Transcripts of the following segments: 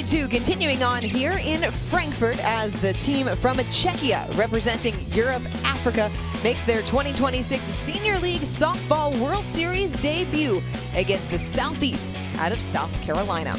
2 continuing on here in Frankfurt as the team from Czechia representing Europe, Africa makes their 2026 Senior League Softball World Series debut against the Southeast out of South Carolina.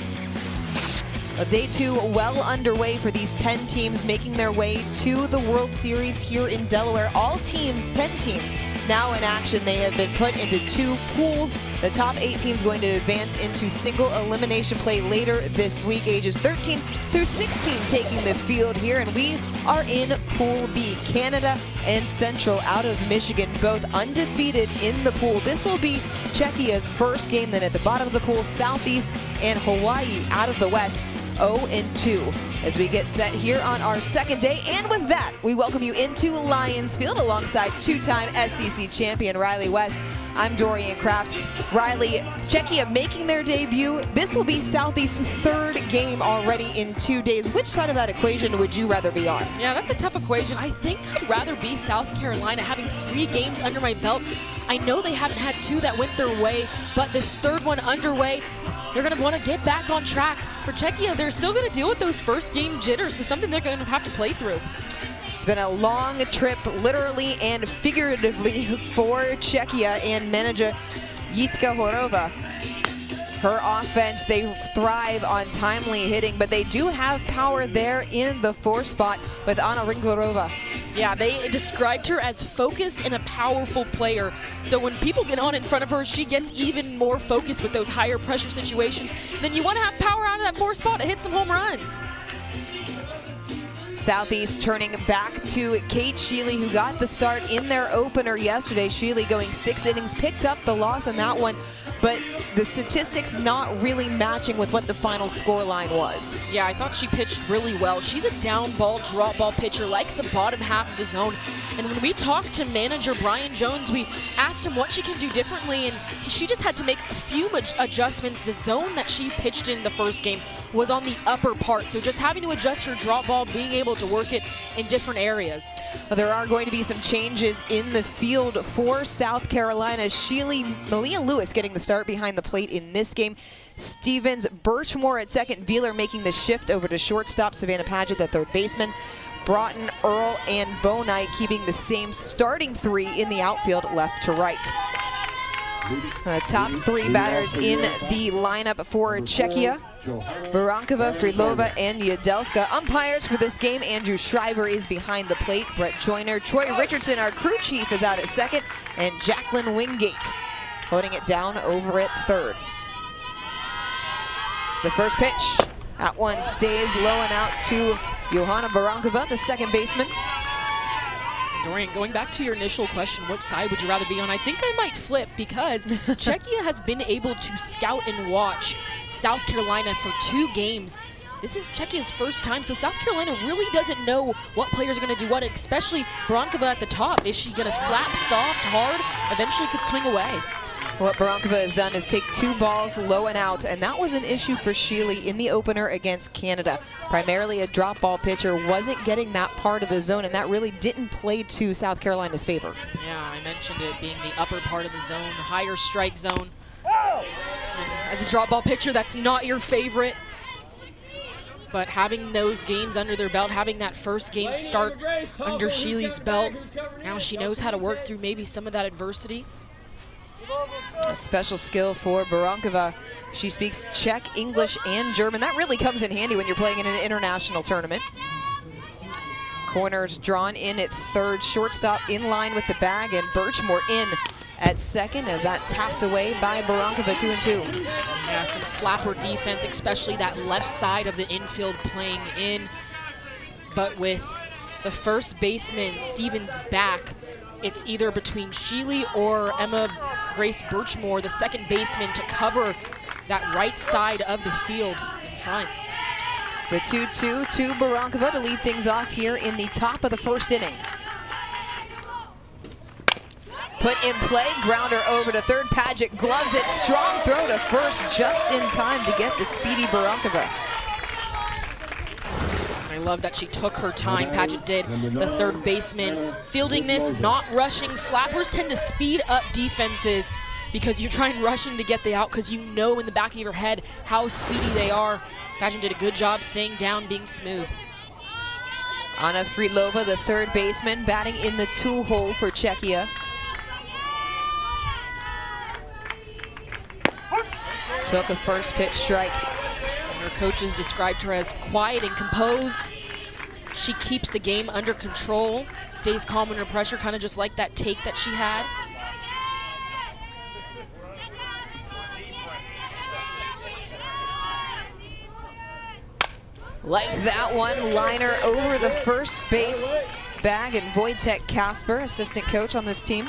Well, day 2 well underway for these 10 teams making their way to the World Series here in Delaware. All teams, 10 teams, now in action. They have been put into 2 pools. The top 8 teams going to advance into single elimination play later this week. Ages 13 through 16 taking the field here, and we are in Pool B. Canada and Central out of Michigan, both undefeated in the pool. This will be Czechia's first game. Then at the bottom of the pool, Southeast and Hawaii out of the West, 0-2 as we get set here on our second day. And with that, we welcome you into Lions Field alongside 2-time SEC champion Riley West. I'm Dorian Kraft. Riley, Czechia making their debut. This will be Southeast's 3rd game already in 2 days. Which side of that equation would you rather be on? Yeah, that's a tough equation. I think I'd rather be South Carolina, having 3 games under my belt. I know they haven't had 2 that went their way, but this 3rd one underway, they're going to want to get back on track. For Czechia, they're still going to deal with those first game jitters, so something they're going to have to play through. It's been a long trip, literally and figuratively, for Czechia and manager Jitka Horova. Her offense, they thrive on timely hitting, but they do have power there in the 4th spot with Anna Ringlerova. Yeah, they described her as focused and a powerful player. So when people get on in front of her, she gets even more focused with those higher pressure situations. Then you want to have power out of that 4th spot to hit some home runs. Southeast turning back to Kate Sheely, who got the start in their opener yesterday. Sheely going 6 innings, picked up the loss on that one, but the statistics not really matching with what the final score line was. Yeah, I thought she pitched really well. She's a down ball, drop ball pitcher, likes the bottom half of the zone. And when we talked to manager Brian Jones, we asked him what she can do differently, and she just had to make a few adjustments. The zone that she pitched in the first game was on the upper part, so just having to adjust her drop ball, being able to work it in different areas. Well, there are going to be some changes in the field for South Carolina. Malia Lewis getting the start behind the plate in this game. Stevens, Birchmore at second, Wheeler making the shift over to shortstop, Savannah Paget, the 3rd baseman. Broughton, Earl, and Bonite keeping the same starting 3 in the outfield, left to right. The top 3 batters in the lineup for Czechia: Barankova, Fridlova, and Yadelska. Umpires for this game: Andrew Schreiber is behind the plate, Brett Joyner, Troy Richardson, our crew chief, is out at second, and Jacqueline Wingate holding it down over at 3rd. The first pitch, that one stays low and out to Johanna Barankova, the 2nd baseman. Dorian, going back to your initial question, what side would you rather be on? I think I might flip, because Czechia has been able to scout and watch South Carolina for 2 games. This is Czechia's first time, so South Carolina really doesn't know what players are going to do what, especially Barankova at the top. Is she going to slap soft, hard, eventually could swing away? What Barankova has done is take 2 balls low and out, and that was an issue for Sheely in the opener against Canada. Primarily a drop ball pitcher, wasn't getting that part of the zone, and that really didn't play to South Carolina's favor. Yeah, I mentioned it being the upper part of the zone, higher strike zone. As a drop ball pitcher, that's not your favorite. But having those games under their belt, having that first game start under Sheely's belt, now she knows how to work through maybe some of that adversity. A special skill for Barankova. She speaks Czech, English, and German. That really comes in handy when you're playing in an international tournament. Corners drawn in at 3rd, shortstop in line with the bag, and Birchmore in at 2nd as that tapped away by Barankova, 2-2. Yeah, some slapper defense, especially that left side of the infield playing in. But with the 1st baseman, Stevens, back, it's either between Sheely or Emma Grace Birchmore, the 2nd baseman, to cover that right side of the field in front. The 2-2 to Barankova to lead things off here in the top of the 1st inning. Put in play, grounder over to 3rd. Paget gloves it, strong throw to 1st, just in time to get the speedy Barankova. I love that she took her time, Paget did, the 3rd baseman. Fielding this, not rushing. Slappers tend to speed up defenses. because you're trying rushing to get the out because you know in the back of your head how speedy they are. Pageant did a good job staying down, being smooth. Anna Fridlova, the third baseman, batting in the 2-hole for Czechia. Took a first pitch strike. Her coaches described her as quiet and composed. She keeps the game under control, stays calm under pressure, kind of just like that take that she had. Liked that one, liner over the first base bag, and Wojtek Kasper, assistant coach on this team.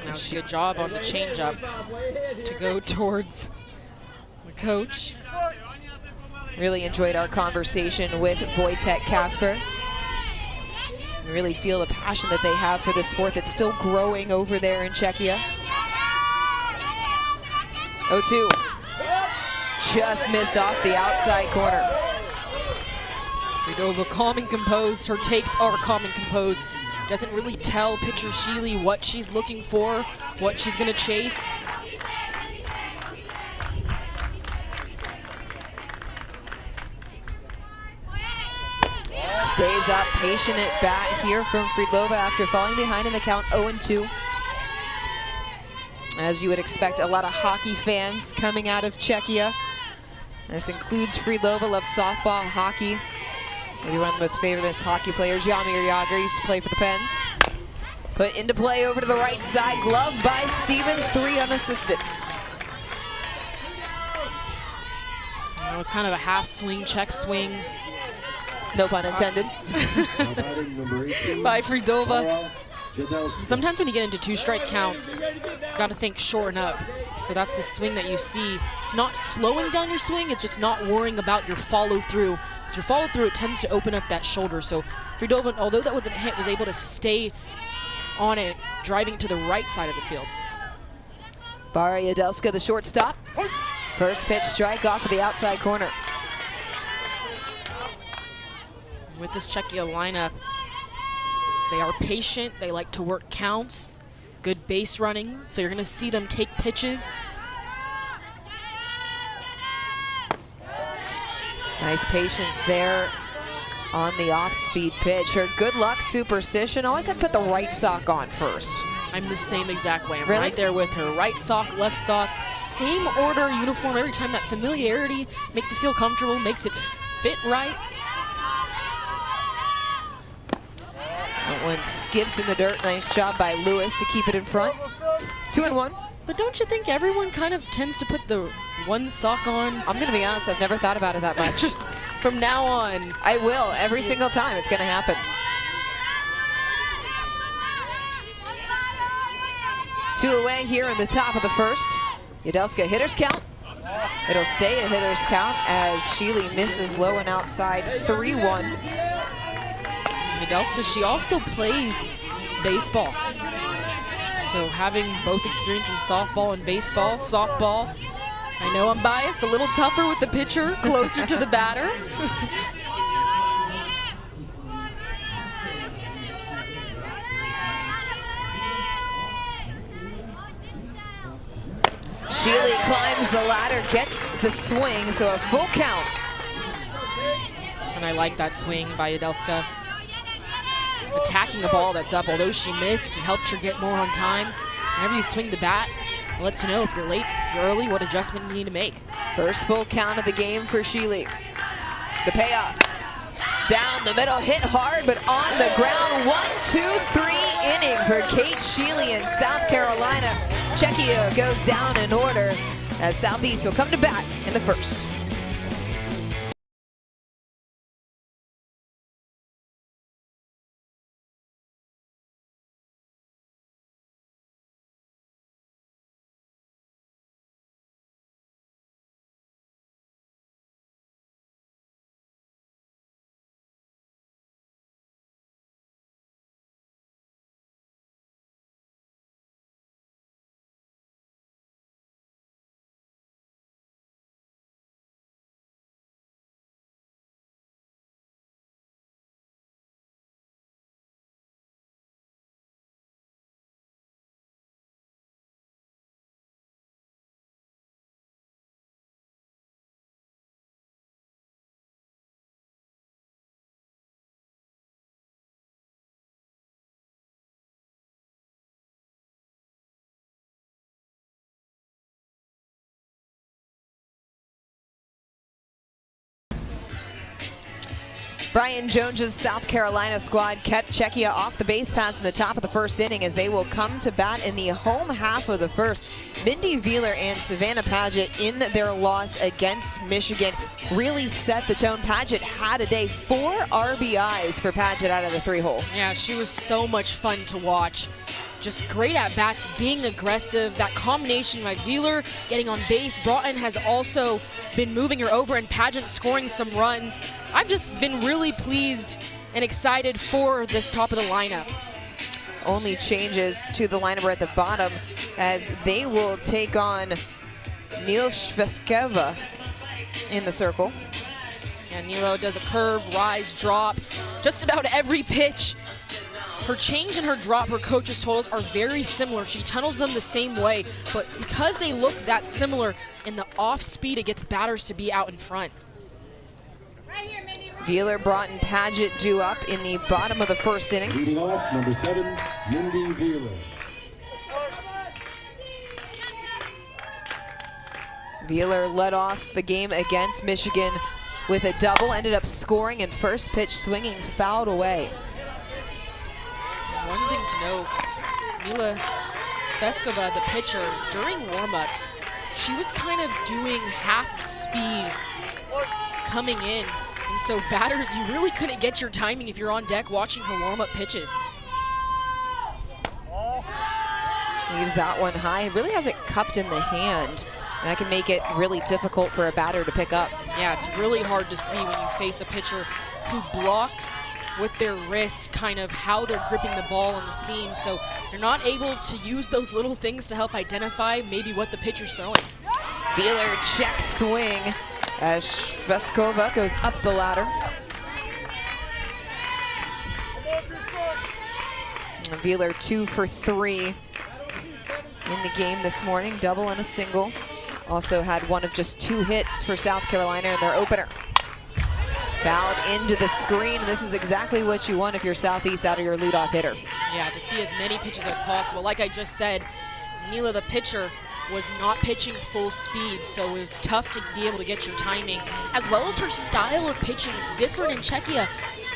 That was a good job on the changeup to go towards the coach. Really enjoyed our conversation with Wojtek Kasper. We really feel the passion that they have for this sport that's still growing over there in Czechia. 0-2. Just missed off the outside corner. Fridova calm and composed. Her takes are calm and composed. Doesn't really tell pitcher Sheely what she's looking for, what she's gonna chase. Stays up, patient at bat here from Fridlova after falling behind in the count 0-2. As you would expect, a lot of hockey fans coming out of Czechia. This includes Fridlova, loves softball, hockey. Maybe one of the most famous hockey players, Jaromír Jágr, used to play for the Pens. Put into play over to the right side, glove by Stevens, 3 unassisted. That was kind of a half swing, check swing. No pun intended. By Fridlova. Sometimes when you get into 2-strike counts, you got to think shorten up. So that's the swing that you see. It's not slowing down your swing, it's just not worrying about your follow through. Because your follow through, it tends to open up that shoulder. So Fridlova, although that wasn't a hit, was able to stay on it, driving to the right side of the field. Bara Jadelska, the shortstop. First pitch strike off of the outside corner. With this Czechia lineup, they are patient, they like to work counts, good base running, so you're gonna see them take pitches. Nice patience there on the off-speed pitch. Her good luck superstition, always had to put the right sock on first. I'm the same exact way. I'm really? right there with her. Right sock, left sock, same order, uniform every time. That familiarity makes it feel comfortable, makes it fit right. That one skips in the dirt. Nice job by Lewis to keep it in front. 2-1. But don't you think everyone kind of tends to put the one sock on? I'm going to be honest, I've never thought about it that much. From now on. I will. Every single time it's going to happen. Two away here in the top of the first. Jadelska hitter's count. It'll stay a hitter's count as Sheely misses low and outside 3-1. Jadelska, she also plays baseball. So having both experience in softball and baseball, softball, I know I'm biased, a little tougher with the pitcher, closer to the batter. Sheely climbs the ladder, gets the swing, so a full count. And I like that swing by Jadelska. Attacking a ball that's up, although she missed, it helped her get more on time. Whenever you swing the bat, it lets you know if you're late, if you're early, what adjustment you need to make. First full count of the game for Sheely. The payoff. Down the middle, hit hard, but on the ground. 1-2-3 inning for Kate Sheely in South Carolina. Czechia goes down in order as Southeast will come to bat in the first. Brian Jones's South Carolina squad kept Czechia off the base pass in the top of the first inning as they will come to bat in the home half of the first. Mindy Wheeler and Savannah Paget in their loss against Michigan really set the tone. Paget had a day, 4 RBIs for Paget out of the 3-hole. Yeah, she was so much fun to watch. Just great at bats, being aggressive. That combination by Wheeler getting on base. Broughton has also been moving her over, and Paget scoring some runs. I've just been really pleased and excited for this top of the lineup. Only changes to the lineup are at the bottom as they will take on Neil Shveskova in the circle. And Nilo does a curve, rise, drop, just about every pitch. Her change and her drop, her coach's totals are very similar. She tunnels them the same way, but because they look that similar, in the off speed, it gets batters to be out in front. Wheeler, Broughton, Paget due up in the bottom of the first inning. Leading off, number 7, Mindy Wheeler. Wheeler led off the game against Michigan with a double, ended up scoring and first pitch swinging fouled away. One thing to note, Mila Sveskova, the pitcher, during warm-ups, she was kind of doing half speed coming in. And so batters, you really couldn't get your timing if you're on deck watching her warm-up pitches. Leaves that one high. It really has it cupped in the hand. And that can make it really difficult for a batter to pick up. Yeah, it's really hard to see when you face a pitcher who blocks with their wrist kind of how they're gripping the ball on the seam. So you're not able to use those little things to help identify maybe what the pitcher's throwing. Wheeler check swing as Shveskova goes up the ladder. And Wheeler 2 for 3 in the game this morning, double and a single. Also had one of just 2 hits for South Carolina in their opener. Fouled into the screen. This is exactly what you want if you're Southeast out of your leadoff hitter. Yeah, to see as many pitches as possible. Like I just said, Nila, the pitcher, was not pitching full speed, so it was tough to be able to get your timing, as well as her style of pitching. It's different in Czechia.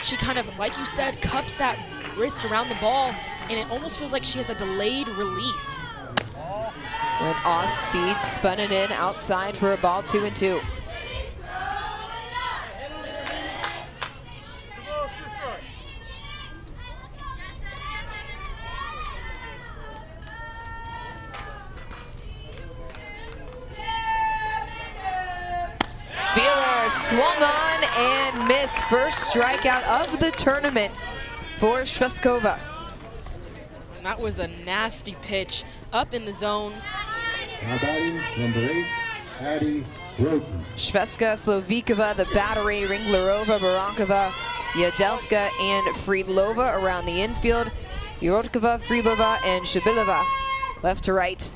She kind of, like you said, cups that wrist around the ball, and it almost feels like she has a delayed release. Went off speed, spun it in outside for a ball, 2-2. Wheeler swung on and missed. First strikeout of the tournament for Shveskova. And that was a nasty pitch up in the zone. Now batting, number 8, Addie Broughton. Shveska, Slovikova, the battery, Ringlerova, Barankova, Yadelska, and Friedlova around the infield. Yorotkova, Fribova, and Shabilova left to right.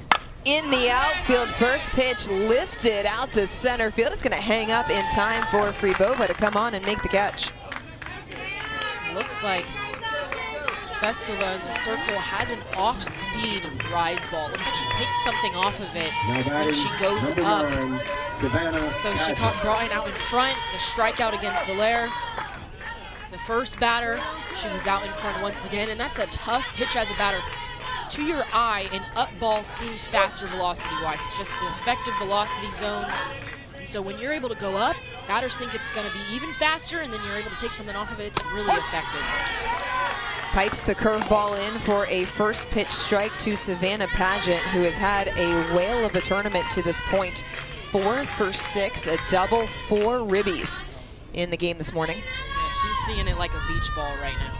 In the outfield, first pitch lifted out to center field. It's going to hang up in time for Fribova to come on and make the catch. Looks like Sveskova in the circle has an off-speed rise ball. Looks like she takes something off of it when she goes up. 9, Savannah So she caught Broughton out in front. The strikeout against Villers. The first batter, she was out in front once again, and that's a tough pitch as a batter. To your eye, an up ball seems faster velocity-wise. It's just the effective velocity zones. And so when you're able to go up, batters think it's going to be even faster, and then you're able to take something off of it. It's really effective. Pipes the curveball in for a first pitch strike to Savannah Paget, who has had a whale of a tournament to this point. 4 for 6, a double, 4 ribbies in the game this morning. Yeah, she's seeing it like a beach ball right now.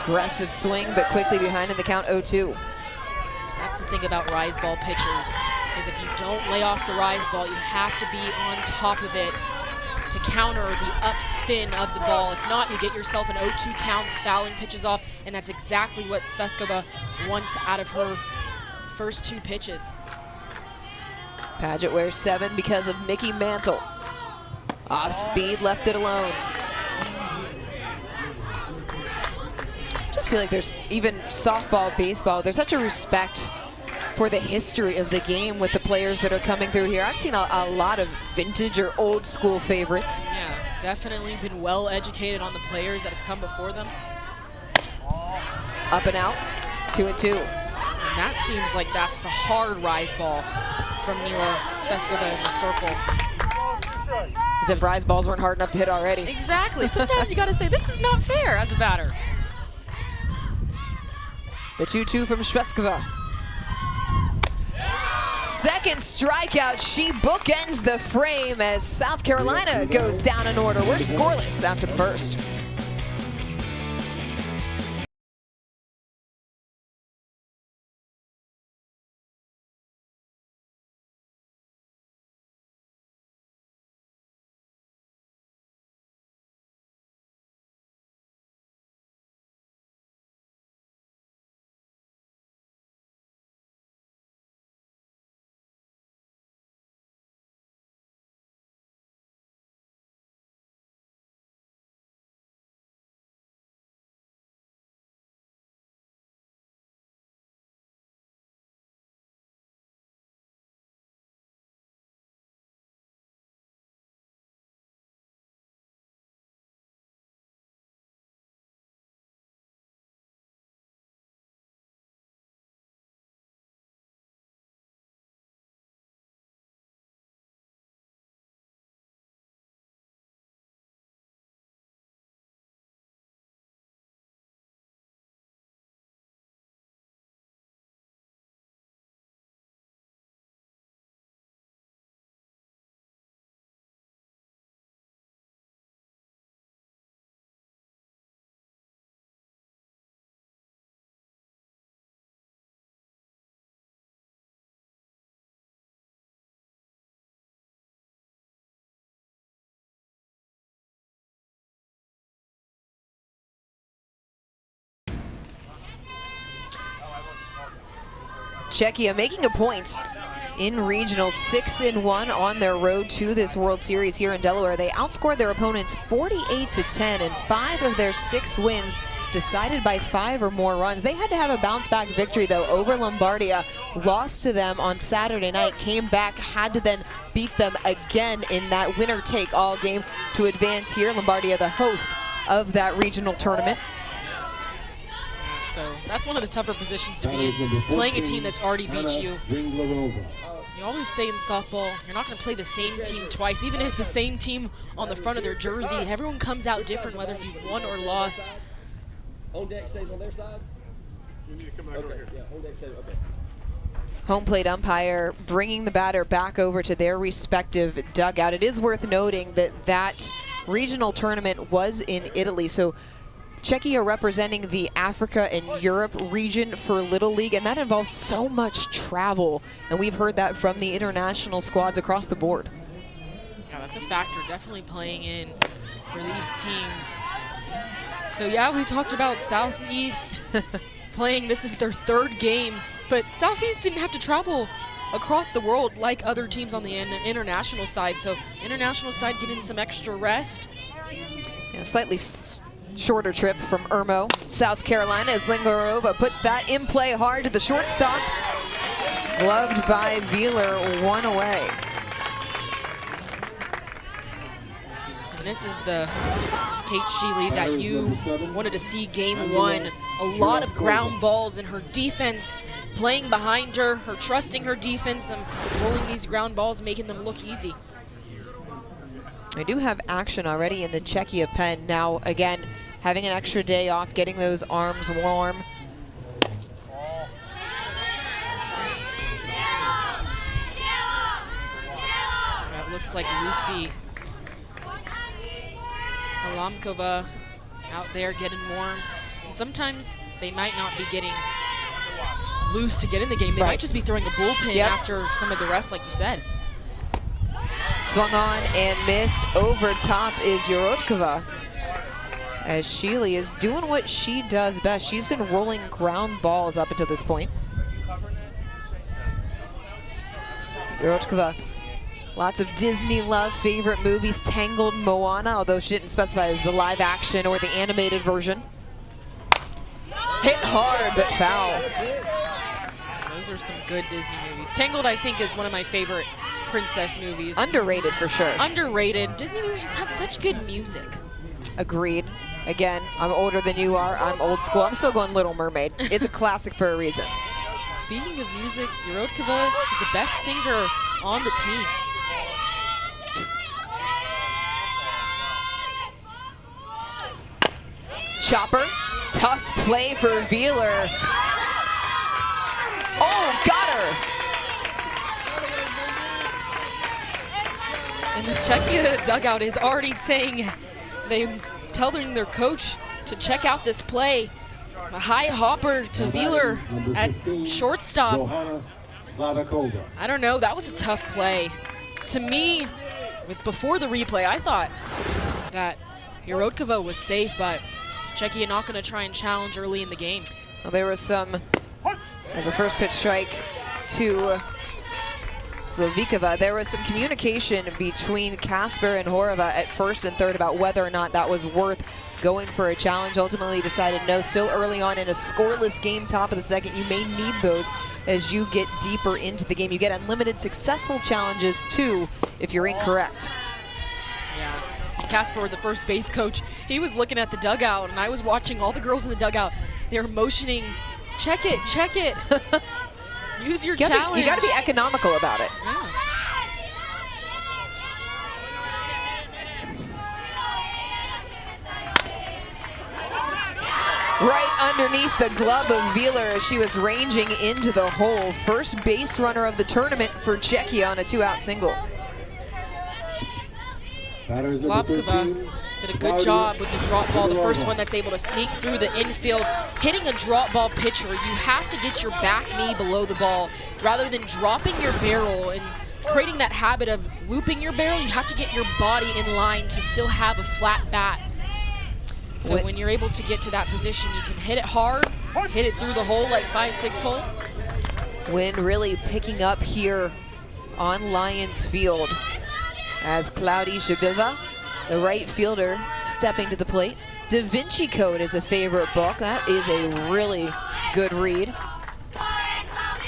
Aggressive swing, but quickly behind in the count 0-2. That's the thing about rise ball pitchers, is if you don't lay off the rise ball, you have to be on top of it to counter the up spin of the ball. If not, you get yourself an 0-2 counts, fouling pitches off, and that's exactly what Sveskova wants out of her first 2 pitches. Paget wears 7 because of Mickey Mantle. Off speed, left it alone. Just feel like there's even softball, baseball, there's such a respect for the history of the game with the players that are coming through here. I've seen a lot of vintage or old school favorites. Yeah, definitely been well educated on the players that have come before them. Up and out, 2-2. And that seems like that's the hard rise ball from Nila Sveskova in the circle. As if rise balls weren't hard enough to hit already. Exactly. Sometimes you got to say, this is not fair as a batter. The 2-2 from Sveskova. Second strikeout. She bookends the frame as South Carolina goes down in order. We're scoreless after the first. Czechia making a point in regional, 6-1 on their road to this World Series here in Delaware. They outscored their opponents 48-10, and 5 of their 6 wins decided by 5 or more runs. They had to have a bounce-back victory, though, over Lombardia. Lost to them on Saturday night, came back, had to then beat them again in that winner-take-all game to advance here. Lombardia, the host of that regional tournament. So that's one of the tougher positions to be in, playing a team that's already beat you. You always say in softball, you're not going to play the same team twice. Even if it's the same team on the front of their jersey, everyone comes out different whether you've won or lost. Home deck stays on their side? You need to come back over here. Yeah, home deck stays, okay. Home plate umpire bringing the batter back over to their respective dugout. It is worth noting that that regional tournament was in Italy, so Czechia representing the Africa and Europe region for Little League, and that involves so much travel, and we've heard that from the international squads across the board. Yeah, that's a factor, definitely playing in for these teams. So yeah, we talked about Southeast playing, this is their 3rd game, but Southeast didn't have to travel across the world like other teams on the international side, so international side getting some extra rest. Yeah, slightly shorter trip from Irmo, South Carolina, as Linglarova puts that in play hard to the shortstop. Gloved by Wheeler, 1 away. And this is the Kate Sheely that you wanted to see game 1. A lot of ground balls and her defense playing behind her, her trusting her defense, them rolling these ground balls, making them look easy. We do have action already in the Czechia pen now. Again, having an extra day off, getting those arms warm. That looks like Lucy Alamkova out there getting warm. And sometimes they might not be getting loose to get in the game. They might just be throwing a bullpen after some of the rest, like you said. Swung on and missed. Over top is Yorotkova, as Sheely is doing what she does best. She's been rolling ground balls up until this point. Yorotkova, lots of Disney love, favorite movies, Tangled, Moana, although she didn't specify it was the live action or the animated version. Hit hard, but foul. Those Those are some good Disney movies. Tangled, I think, is one of my favorite princess movies. Underrated for sure. Underrated. Disney movies just have such good music. Agreed. Again, I'm older than you are. I'm old school. I'm still going Little Mermaid. It's a classic for a reason. Speaking of music, Yurodkova is the best singer on the team. Chopper, tough play for Wheeler. Oh, got her. And the Czechia dugout is already saying, they telling their coach to check out this play. A high hopper to Wheeler at shortstop. I don't know, that was a tough play. To me, before the replay, I thought that Yurodkova was safe, but Czechia not going to try and challenge early in the game. Well, there was some, as a first pitch strike to Slovikova, there was some communication between Kasper and Horova at first and third about whether or not that was worth going for a challenge. Ultimately decided no. Still early on in a scoreless game, top of the second. You may need those as you get deeper into the game. You get unlimited successful challenges too if you're incorrect. Yeah. Kasper, the first base coach, he was looking at the dugout, and I was watching all the girls in the dugout. They were motioning, check it, check it. Use your challenge. You got to be economical about it. Yeah. Right underneath the glove of Wheeler as she was ranging into the hole. First base runner of the tournament for Czechia on a 2-out single. Slavkova did a good job with the drop ball, the first one that's able to sneak through the infield. Hitting a drop ball pitcher, you have to get your back knee below the ball rather than dropping your barrel and creating that habit of looping your barrel. You have to get your body in line to still have a flat bat. So when you're able to get to that position, you can hit it hard, hit it through the hole like 5-6 hole. Wind really picking up here on Lions Field as Cloudy Shabilva, the right fielder, stepping to the plate. Da Vinci Code is a favorite book. That is a really good read.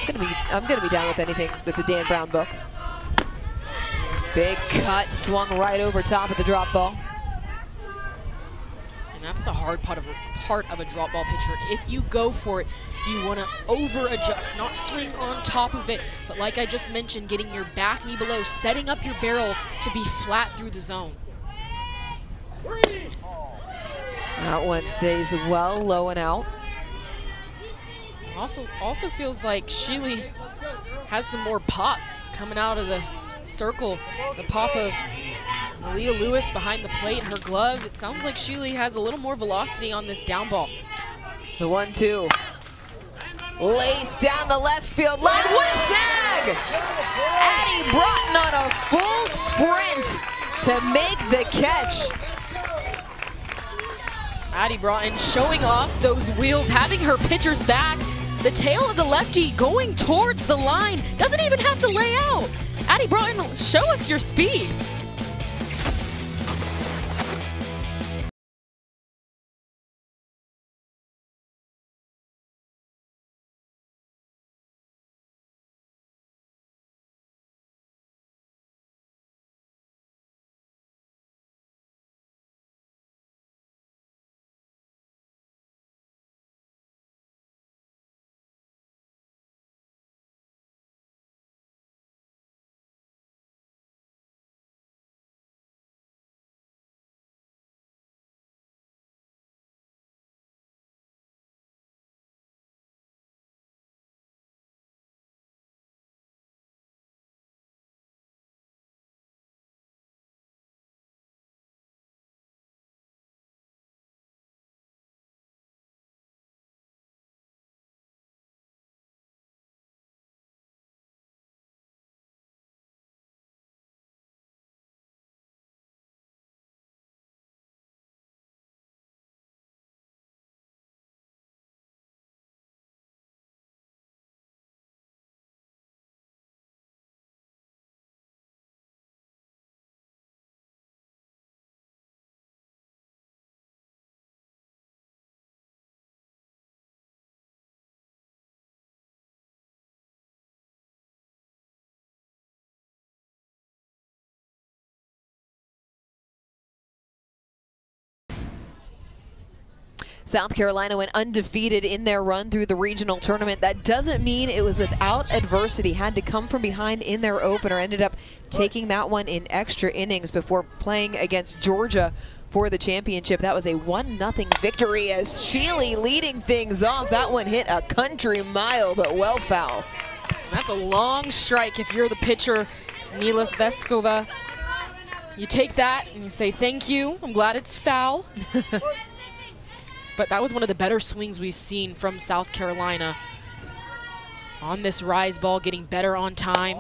I'm gonna be down with anything that's a Dan Brown book. Big cut, swung right over top of the drop ball. And that's the hard part of a drop ball pitcher. If you go for it, you want to over-adjust, not swing on top of it, but like I just mentioned, getting your back knee below, setting up your barrel to be flat through the zone. That one stays well low and out. Also feels like Sheely has some more pop coming out of the circle. The pop of Malia Lewis behind the plate, her glove. It sounds like Sheely has a little more velocity on this down ball. The 1-2. Lace down the left field line. What a snag! Addie Broughton on a full sprint to make the catch. Addie Broughton showing off those wheels, having her pitcher's back. The tail of the lefty going towards the line. Doesn't even have to lay out. Addie Broughton, show us your speed. South Carolina went undefeated in their run through the regional tournament. That doesn't mean it was without adversity. Had to come from behind in their opener. Ended up taking that one in extra innings before playing against Georgia for the championship. That was a 1-0 victory as Sheely leading things off. That one hit a country mile, but well foul. That's a long strike if you're the pitcher, Mila Sveskova. You take that and you say, thank you, I'm glad it's foul. But that was one of the better swings we've seen from South Carolina on this rise ball, getting better on time.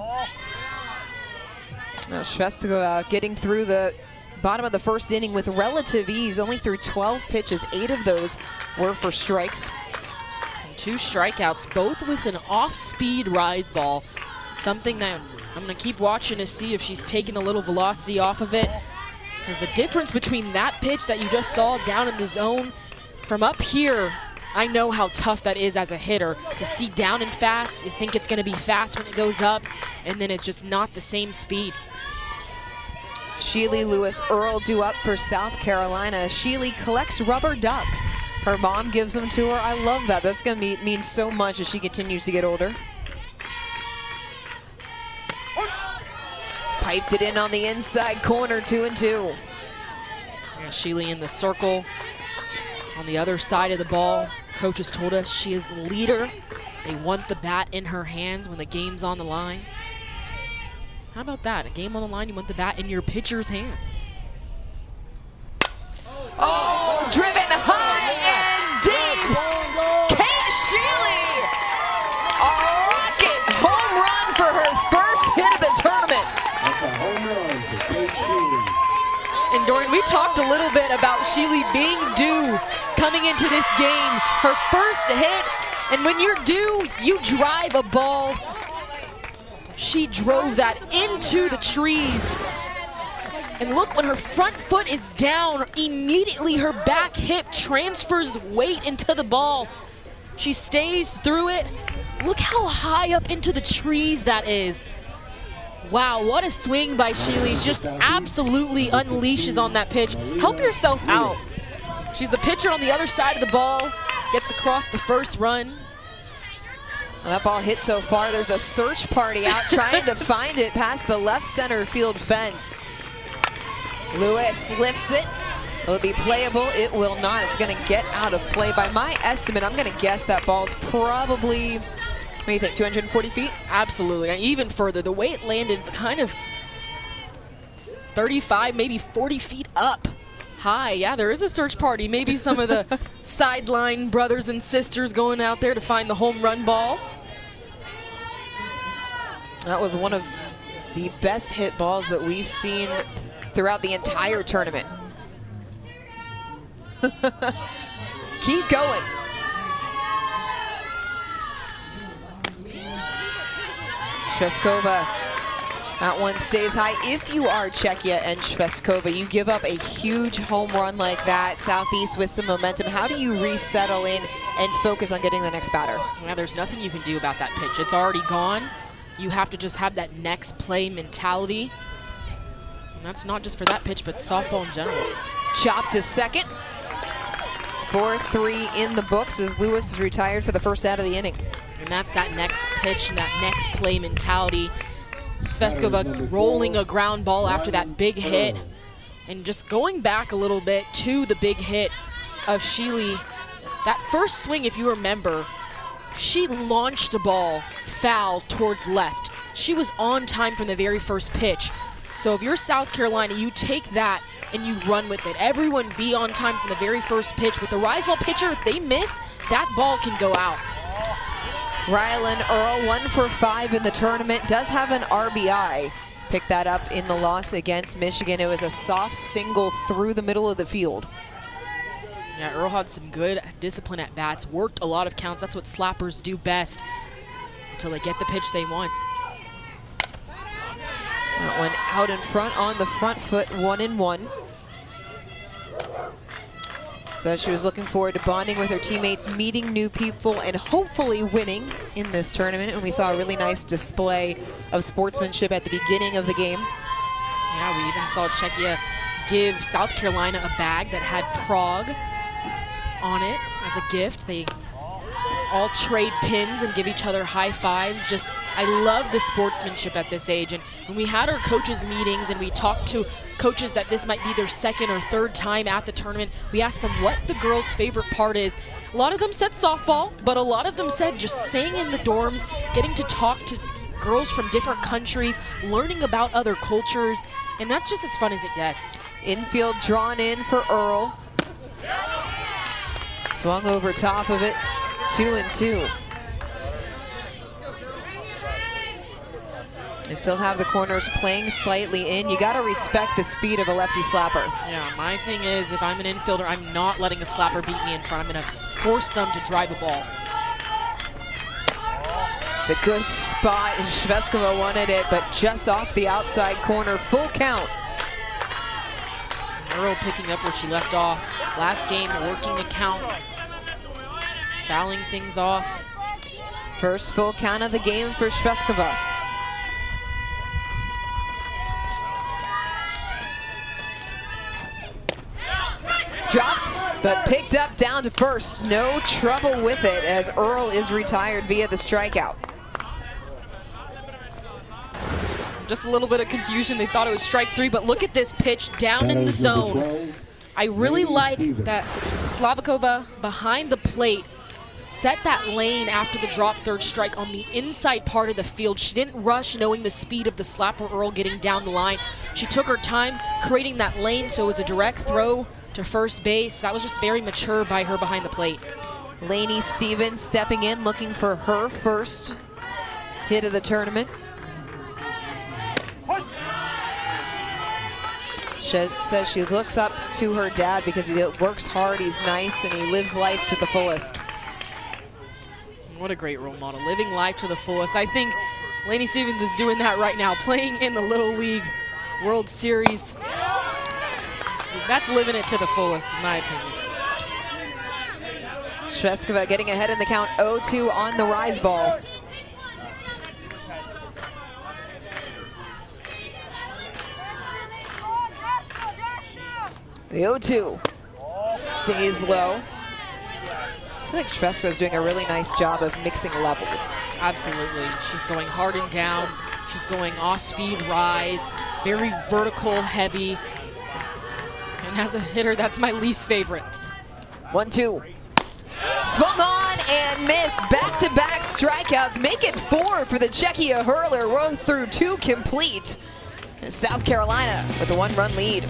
Now Sveskova getting through the bottom of the first inning with relative ease, only threw 12 pitches, 8 of those were for strikes. And 2 strikeouts, both with an off-speed rise ball, something that I'm going to keep watching to see if she's taking a little velocity off of it. Because the difference between that pitch that you just saw down in the zone from up here, I know how tough that is as a hitter to see down and fast. You think it's going to be fast when it goes up, and then it's just not the same speed. Sheely Lewis Earl due up for South Carolina. Sheely collects rubber ducks. Her mom gives them to her. I love that. That's going to mean so much as she continues to get older. Piped it in on the inside corner, 2-2. Yeah, Sheely in the circle. On the other side of the ball, coaches told us she is the leader. They want the bat in her hands when the game's on the line. How about that? A game on the line, you want the bat in your pitcher's hands. Oh, driven high and deep. Kate Sheely, a rocket home run for her first hit of the tournament. That's a home run for Kate Sheely. And Dorian, we talked a little bit about Sheely being due coming into this game. Her first hit, and when you're due, you drive a ball. She drove that into the trees. And look, when her front foot is down, immediately her back hip transfers weight into the ball. She stays through it. Look how high up into the trees that is. Wow, what a swing by Sheely. Just absolutely unleashes on that pitch. Help yourself out. She's the pitcher on the other side of the ball, gets across the first run. And that ball hit so far, there's a search party out trying to find it past the left center field fence. Lewis lifts it. Will it be playable? It will not. It's going to get out of play. By my estimate, I'm going to guess that ball's probably, what do you think, 240 feet? Absolutely, and even further. The way it landed kind of 35, maybe 40 feet up high. Yeah, there is a search party. Maybe some of the sideline brothers and sisters going out there to find the home run ball. That was one of the best hit balls that we've seen throughout the entire tournament. Keep going. Sveskova, that one stays high. If you are Czechia and Sveskova, you give up a huge home run like that, Southeast with some momentum. How do you resettle in and focus on getting the next batter? Yeah, there's nothing you can do about that pitch. It's already gone. You have to just have that next play mentality. And that's not just for that pitch, but softball in general. Chop to second. 4-3 in the books as Lewis is retired for the first out of the inning. And that's that next pitch and that next play mentality. Sveskova rolling a ground ball after that big hit. And just going back a little bit to the big hit of Sheely. That first swing, if you remember, she launched the ball foul towards left. She was on time from the very first pitch. So if you're South Carolina, you take that and you run with it. Everyone be on time from the very first pitch. With the rise ball pitcher, if they miss, that ball can go out. Rylan Earl, 1 for 5 in the tournament, does have an RBI. Picked that up in the loss against Michigan. It was a soft single through the middle of the field. Yeah, Earl had some good discipline at bats, worked a lot of counts. That's what slappers do best until they get the pitch they want. That one out in front on the front foot, 1-1. So she was looking forward to bonding with her teammates, meeting new people, and hopefully winning in this tournament. And we saw a really nice display of sportsmanship at the beginning of the game. Yeah, we even saw Czechia give South Carolina a bag that had Prague on it as a gift. They all trade pins and give each other high fives. Just, I love the sportsmanship at this age. And when we had our coaches meetings and we talked to coaches that this might be their second or third time at the tournament, we asked them what the girls' favorite part is. A lot of them said softball, but a lot of them said just staying in the dorms, getting to talk to girls from different countries, learning about other cultures, and that's just as fun as it gets. Infield drawn in for Earl. Swung over top of it, 2-2. They still have the corners playing slightly in. You gotta respect the speed of a lefty slapper. Yeah, my thing is if I'm an infielder, I'm not letting a slapper beat me in front. I'm gonna force them to drive a ball. It's a good spot, and Shveskova wanted it, but just off the outside corner, full count. Earl picking up where she left off. Last game, working a count, fouling things off. First full count of the game for Shveskova. Dropped, but picked up down to first. No trouble with it as Earl is retired via the strikeout. Just a little bit of confusion. They thought it was strike 3, but look at this pitch down in the zone. I really like that Slavikova behind the plate set that lane after the drop third strike on the inside part of the field. She didn't rush knowing the speed of the slapper Earl getting down the line. She took her time creating that lane, so it was a direct throw to first base. That was just very mature by her behind the plate. Lainey Stevens stepping in, looking for her first hit of the tournament. She says she looks up to her dad because he works hard, he's nice, and he lives life to the fullest. What a great role model, living life to the fullest. I think Lainey Stevens is doing that right now, playing in the Little League World Series. That's living it to the fullest, in my opinion. Shveskova getting ahead in the count, 0-2 on the rise ball. The 0-2 stays low. I feel like Shveskova is doing a really nice job of mixing levels. Absolutely. She's going hard and down. She's going off-speed rise, very vertical, heavy. And as a hitter, that's my least favorite. 1-2. Swung on and missed. Back-to-back strikeouts. Make it 4 for the Czechia hurler. We're through 2 complete. And South Carolina with a 1-run lead.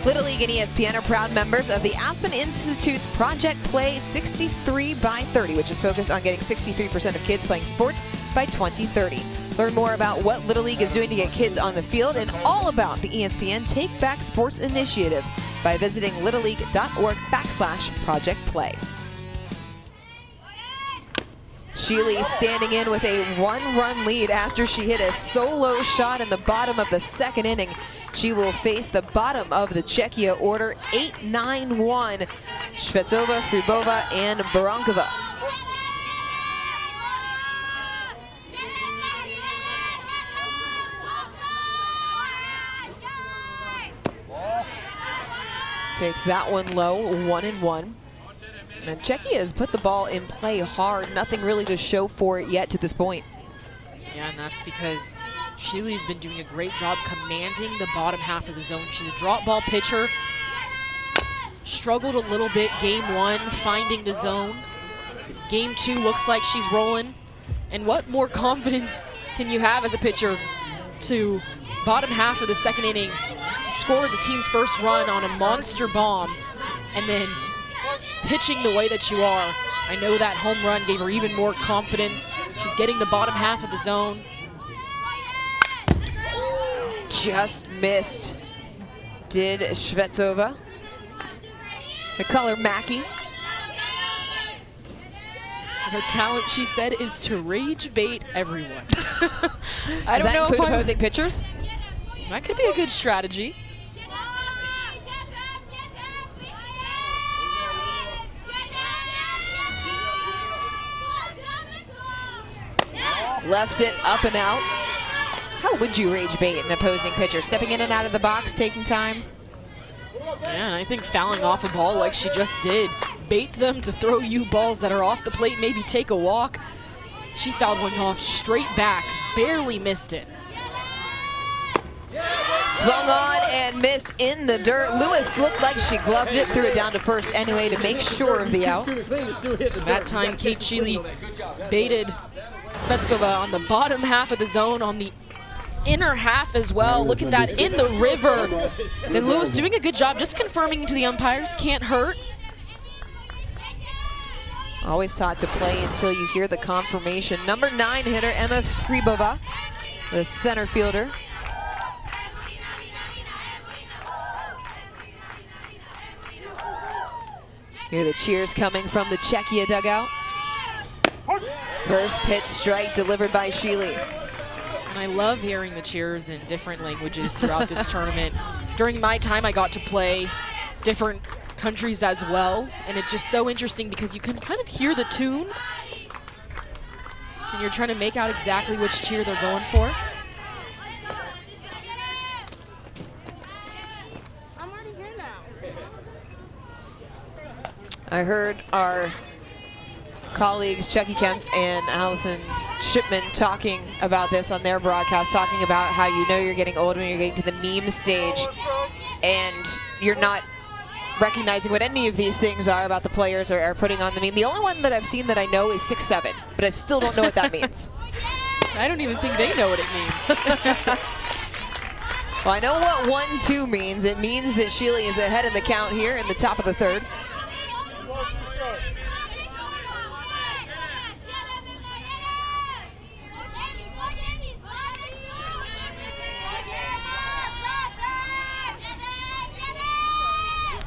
Little League and ESPN are proud members of the Aspen Institute's Project Play 63 by 30, which is focused on getting 63% of kids playing sports by 2030. Learn more about what Little League is doing to get kids on the field and all about the ESPN Take Back Sports Initiative by visiting littleleague.org/projectplay. Sheely standing in with a 1-run lead after she hit a solo shot in the bottom of the second inning. She will face the bottom of the Czechia order, 8-9-1, Shvetsova, Fribova, and Barankova. Takes that one low, 1-1. And Czechia has put the ball in play hard. Nothing really to show for it yet to this point. Yeah, and that's because Sheely's been doing a great job commanding the bottom half of the zone. She's a drop ball pitcher. Struggled a little bit game 1, finding the zone. Game 2 looks like she's rolling. And what more confidence can you have as a pitcher to bottom half of the second inning, score the team's first run on a monster bomb, and then pitching the way that you are? I know that home run gave her even more confidence. She's getting the bottom half of the zone. Just missed, did Shvetsova. The color Mackie. Her talent, she said, is to rage bait everyone. I don't know if opposing pitchers? That could be a good strategy. Left it up and out. How would you rage bait an opposing pitcher? Stepping in and out of the box, taking time? Yeah, and I think fouling off a ball like she just did, bait them to throw you balls that are off the plate, maybe take a walk. She fouled one off straight back, barely missed it. Swung on and missed in the dirt. Lewis looked like she gloved it, threw it down to first anyway to make sure of the out. That time, Kate Sheely baited Shvetsova on the bottom half of the zone, on the inner half as well. Look at that, in the river. Then Lewis doing a good job just confirming to the umpires, can't hurt. Always taught to play until you hear the confirmation. Number 9 hitter, Emma Fribova, the center fielder. Hear the cheers coming from the Czechia dugout. First pitch strike delivered by Sheely. And I love hearing the cheers in different languages throughout this tournament. During my time, I got to play different countries as well, and it's just so interesting because you can kind of hear the tune, and you're trying to make out exactly which cheer they're going for. I heard our colleagues Chucky Kempf and Allison Shipman talking about this on their broadcast, talking about how you know you're getting old when you're getting to the meme stage and you're not recognizing what any of these things are about the players are putting on the meme. The only one that I've seen that I know is 6'7", but I still don't know what that means. I don't even think they know what it means. Well, I know what 1-2 means. It means that Sheely is ahead in the count here in the top of the third.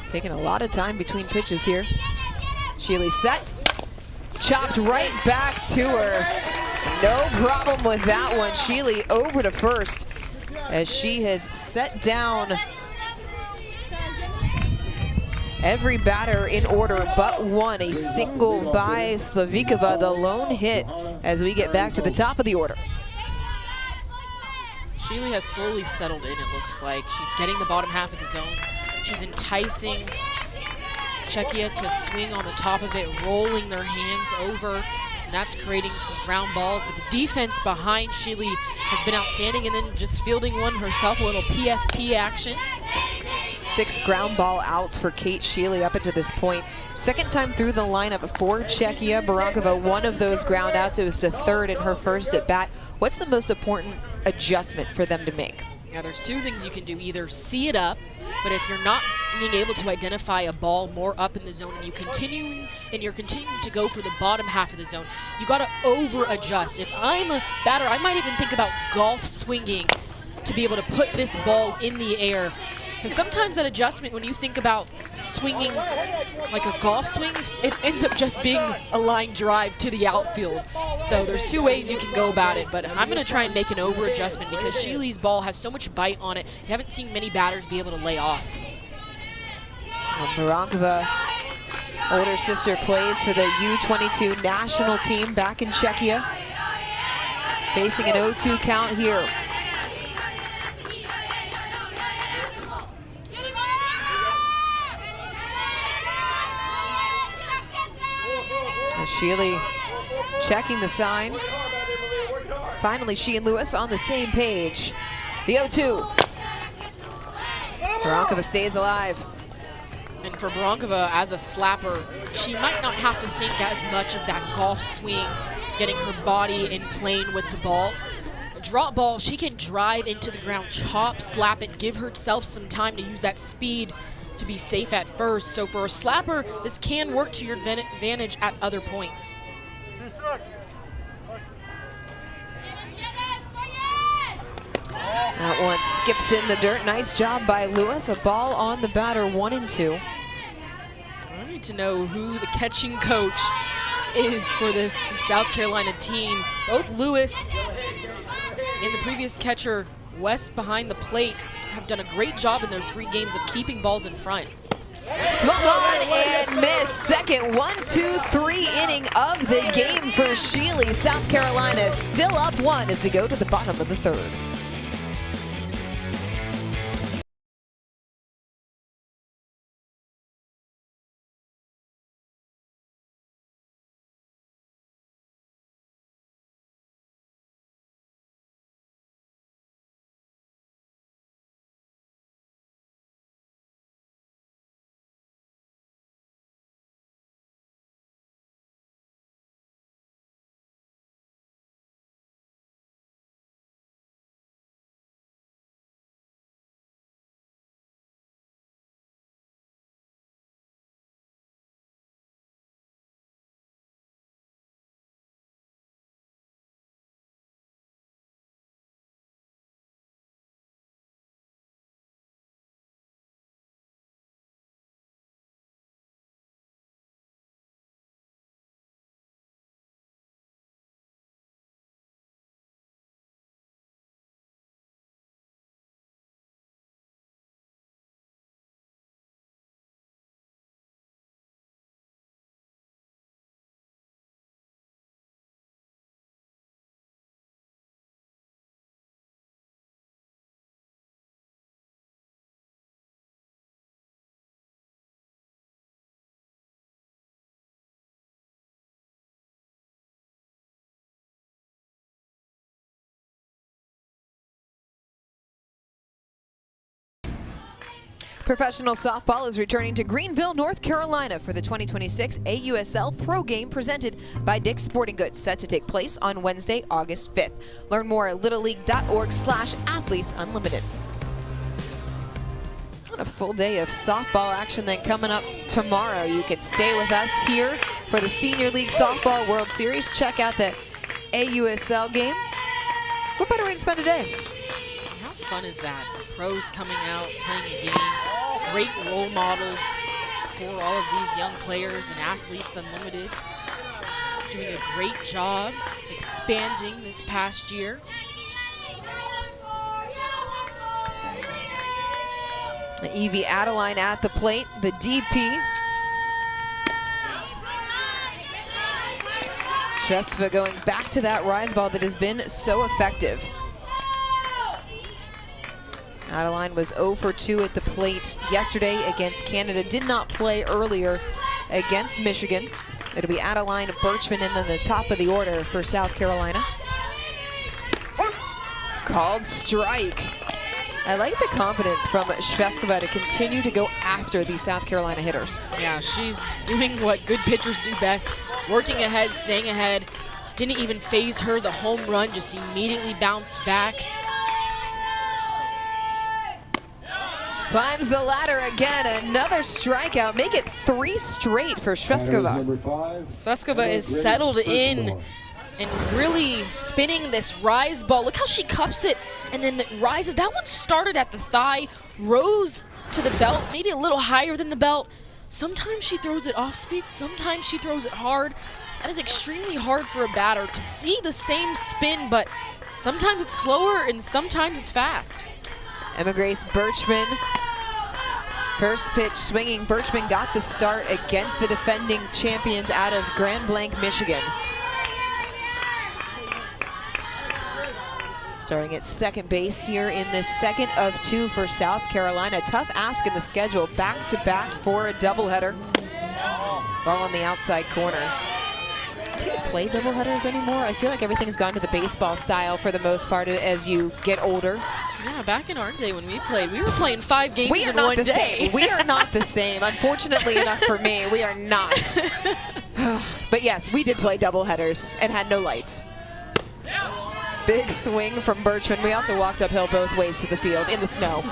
Taking a lot of time between pitches here. Sheely sets, chopped right back to her. No problem with that one. Sheely over to first as she has set down every batter in order but one. A single by Slavikova, the lone hit as we get back to the top of the order. Sheely has fully settled in, it looks like. She's getting the bottom half of the zone. She's enticing Czechia to swing on the top of it, rolling their hands over, and that's creating some ground balls. But the defense behind Sheely has been outstanding, and then just fielding one herself, a little PFP action. 6 ground ball outs for Kate Sheely up until this point. Second time through the lineup for Czechia. Barankova, one of those ground outs. It was to third in her first at bat. What's the most important adjustment for them to make? Now, there's 2 things you can do. Either see it up, but if you're not being able to identify a ball more up in the zone and you're continuing to go for the bottom half of the zone, you got to over adjust. If I'm a batter, I might even think about golf swinging to be able to put this ball in the air Because sometimes that adjustment, when you think about swinging like a golf swing, it ends up just being a line drive to the outfield. So there's two ways you can go about it, but I'm going to try and make an over adjustment because Sheely's ball has so much bite on it. You haven't seen many batters be able to lay off. Marankova, older sister, plays for the U22 national team back in Czechia. Facing an 0-2 count here. Sheely checking the sign. Finally, she and Lewis on the same page. The 0-2. Marankova stays alive. And for Marankova, as a slapper, she might not have to think as much of that golf swing, getting her body in plane with the ball. A drop ball, she can drive into the ground, chop, slap it, give herself some time to use that speed to be safe at first. So for a slapper, this can work to your advantage at other points. That one skips in the dirt. Nice job by Lewis. A ball on the batter, 1-2. I need to know who the catching coach is for this South Carolina team. Both Lewis and the previous catcher, West, behind the plate, have done a great job in their 3 games of keeping balls in front. Swung on and missed. Second 1-2-3 inning of the game for Sheely. South Carolina still up 1 as we go to the bottom of the 3rd. Professional softball is returning to Greenville, North Carolina for the 2026 AUSL Pro Game presented by Dick's Sporting Goods, set to take place on Wednesday, August 5th. Learn more at littleleague.org/athletesunlimited. A full day of softball action then coming up tomorrow. You can stay with us here for the Senior League Softball World Series. Check out that AUSL game. What better way to spend a day? How fun is that? Pros coming out, playing a game. Great role models for all of these young players and Athletes Unlimited. Doing a great job expanding this past year. Evie Adeline at the plate, the DP. Shvestova going back to that rise ball that has been so effective. Adeline was 0 for 2 at the plate yesterday against Canada. Did not play earlier against Michigan. It'll be Adeline, Birchman, and then the top of the order for South Carolina. Called strike. I like the confidence from Shvestova to continue to go after these South Carolina hitters. Yeah, she's doing what good pitchers do best, working ahead, staying ahead. Didn't even phase her. The home run just immediately bounced back. Climbs the ladder again, another strikeout. Make it 3 straight for Shvestova. Shvestova is settled in and really spinning this rise ball. Look how she cups it and then rises. That one started at the thigh, rose to the belt, maybe a little higher than the belt. Sometimes she throws it off speed, sometimes she throws it hard. That is extremely hard for a batter to see the same spin, but sometimes it's slower and sometimes it's fast. Emma Grace Birchman, first pitch swinging. Birchman got the start against the defending champions out of Grand Blanc, Michigan. Starting at second base here in the second of 2 for South Carolina. Tough ask in the schedule, back-to-back for a doubleheader. Ball on the outside corner. Teams play doubleheaders anymore? I feel like everything's gone to the baseball style for the most part as you get older. Yeah, back in our day when we played, we were playing 5 games in one day. Same. We are not the same. Unfortunately enough for me, we are not. But yes, we did play doubleheaders and had no lights. Big swing from Birchman. We also walked uphill both ways to the field in the snow.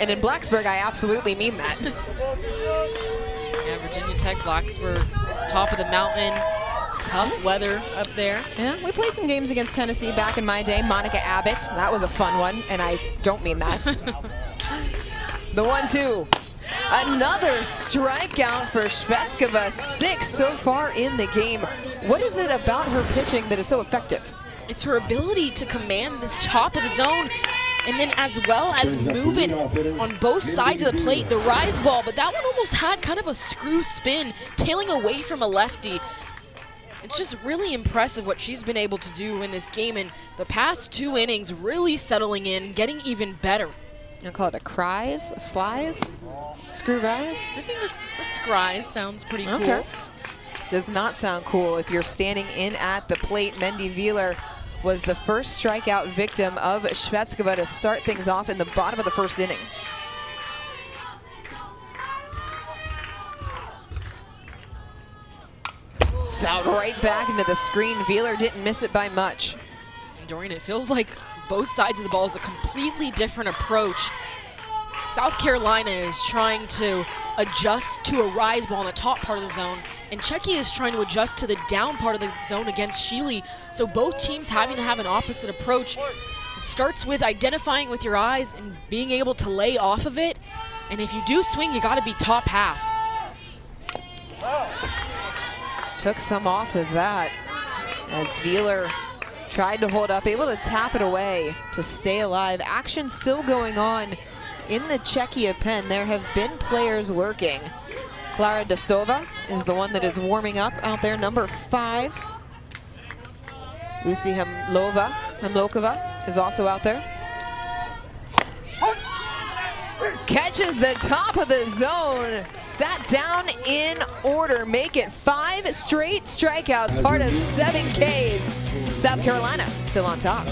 And in Blacksburg, I absolutely mean that. Yeah, Virginia Tech, Blacksburg, top of the mountain. Tough weather up there. Yeah, we played some games against Tennessee back in my day. Monica Abbott, that was a fun one, and I don't mean that. The 1-2. Another strikeout for Shveskova, 6 so far in the game. What is it about her pitching that is so effective? It's her ability to command this top of the zone and then as well as move it on both sides of the plate, the rise ball, but that one almost had kind of a screw spin, tailing away from a lefty. It's just really impressive what she's been able to do in this game, and the past 2 innings really settling in, getting even better. I'll call it a cries, a slice, screw rise? I think a scries sounds pretty cool. Okay. Does not sound cool if you're standing in at the plate. Mendy Wheeler was the first strikeout victim of Shveskova to start things off in the bottom of the first inning. Fouled right back into the screen. Wheeler didn't miss it by much. Dorian, it feels like both sides of the ball is a completely different approach. South Carolina is trying to adjust to a rise ball in the top part of the zone, and Czechia is trying to adjust to the down part of the zone against Sheely. So both teams having to have an opposite approach. It starts with identifying with your eyes and being able to lay off of it. And if you do swing, you got to be top half. Took some off of that as Wheeler tried to hold up, able to tap it away to stay alive. Action still going on in the Czechia pen. There have been players working. Klara Dostova is the one that is warming up out there, number 5. Lucy Hemlokova is also out there. Catches the top of the zone, sat down in order, make it 5 straight strikeouts, part of 7 Ks. South Carolina still on top.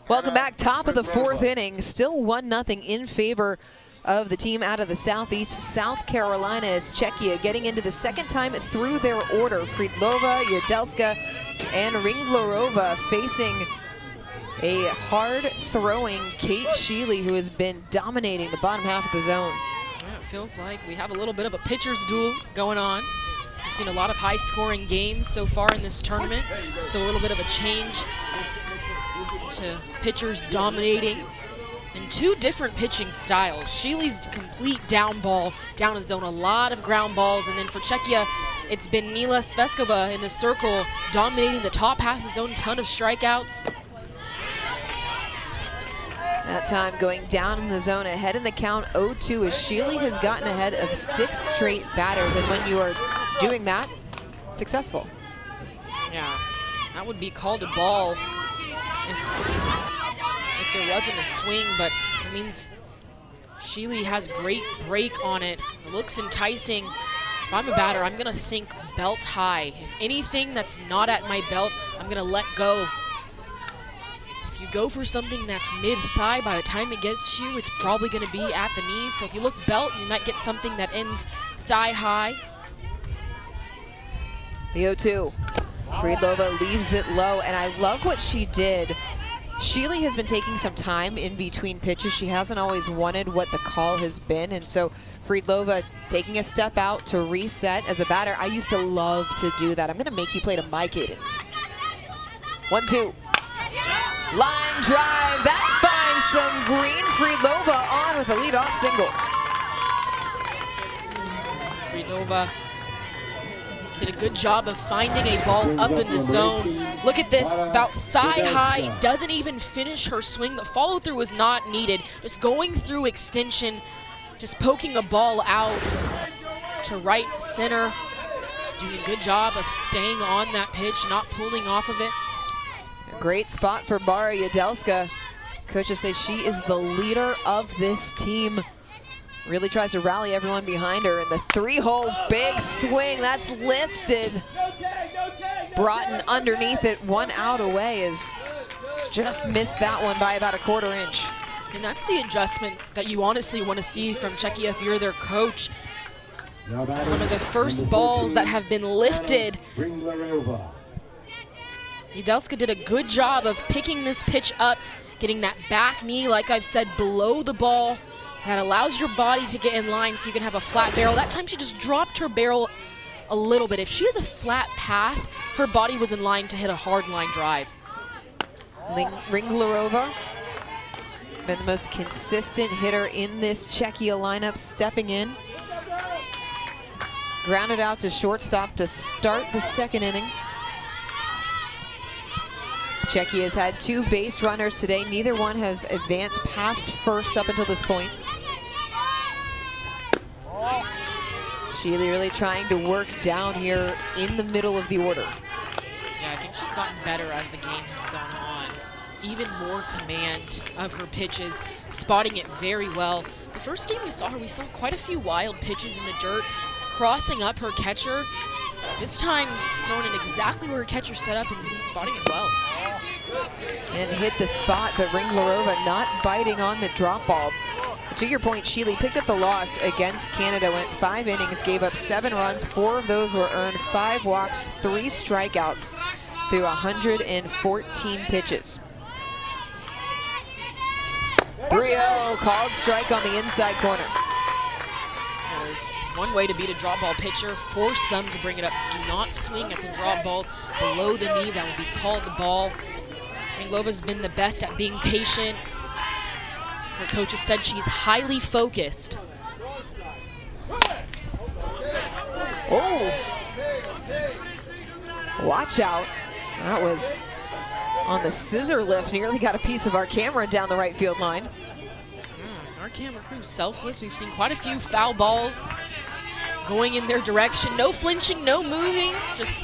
Welcome back. Top of the 4th inning. Still 1-0 in favor of the team out of the Southeast. South Carolina is Czechia getting into the second time through their order. Friedlova, Yadelska, and Ringlerova facing a hard-throwing Kate Sheely, who has been dominating the bottom half of the zone. Yeah, it feels like we have a little bit of a pitcher's duel going on. We've seen a lot of high-scoring games so far in this tournament, so a little bit of a change to pitchers dominating in two different pitching styles. Sheely's complete down ball, down the zone, a lot of ground balls, and then for Czechia, it's been Nila Sveskova in the circle, dominating the top half of the zone, ton of strikeouts. That time going down in the zone, ahead in the count 0-2 as Sheely has gotten ahead of 6 straight batters, and when you are doing that, successful. Yeah, that would be called a ball if there wasn't a swing, but it means Sheely has great break on it. It looks enticing. If I'm a batter, I'm gonna think belt high. If anything that's not at my belt, I'm gonna let go. If you go for something that's mid-thigh, by the time it gets you, it's probably gonna be at the knees. So if you look belt, you might get something that ends thigh high. The 0-2. Friedlova leaves it low, and I love what she did. Sheely has been taking some time in between pitches. She hasn't always wanted what the call has been, and so Friedlova taking a step out to reset. As a batter, I used to love to do that. I'm gonna make you play to my cadence. 1-2. Line drive, that finds some green. Friedlova on with a leadoff single. Friedlova did a good job of finding a ball up in the zone. Look at this, about thigh high, doesn't even finish her swing. The follow through was not needed. Just going through extension, just poking a ball out to right center. Doing a good job of staying on that pitch, not pulling off of it. A great spot for Bara Yadelska. Coaches say she is the leader of this team. Really tries to rally everyone behind her, and the 3-hole big swing, that's lifted. Broughton underneath it, 1 out away, is just missed that one by about a 1/4 inch. And that's the adjustment that you honestly want to see from Czechia if you're their coach. One of the first balls that have been lifted. Yadelska did a good job of picking this pitch up, getting that back knee, like I've said, below the ball. That allows your body to get in line so you can have a flat barrel. That time she just dropped her barrel a little bit. If she has a flat path, her body was in line to hit a hard line drive. Ringlerova, been the most consistent hitter in this Czechia lineup, stepping in. Grounded out to shortstop to start the second inning. Czechia has had 2 base runners today. Neither one have advanced past first up until this point. Sheely really trying to work down here in the middle of the order. Yeah, I think she's gotten better as the game has gone on. Even more command of her pitches, spotting it very well. The first game we saw her, we saw quite a few wild pitches in the dirt, crossing up her catcher. This time, throwing it exactly where her catcher set up and spotting it well. And hit the spot, but Ringlerova not biting on the drop ball. To your point, Sheely picked up the loss against Canada, went 5 innings, gave up 7 runs, 4 of those were earned, 5 walks, 3 strikeouts through 114 pitches. 3-0, called strike on the inside corner. There's one way to beat a drop ball pitcher, force them to bring it up. Do not swing at the drop balls below the knee, that will be called the ball. Ringlova's been the best at being patient. Her coach has said she's highly focused. Oh, watch out. That was on the scissor lift, nearly got a piece of our camera down the right field line. Our camera crew's selfless. We've seen quite a few foul balls going in their direction. No flinching, no moving, just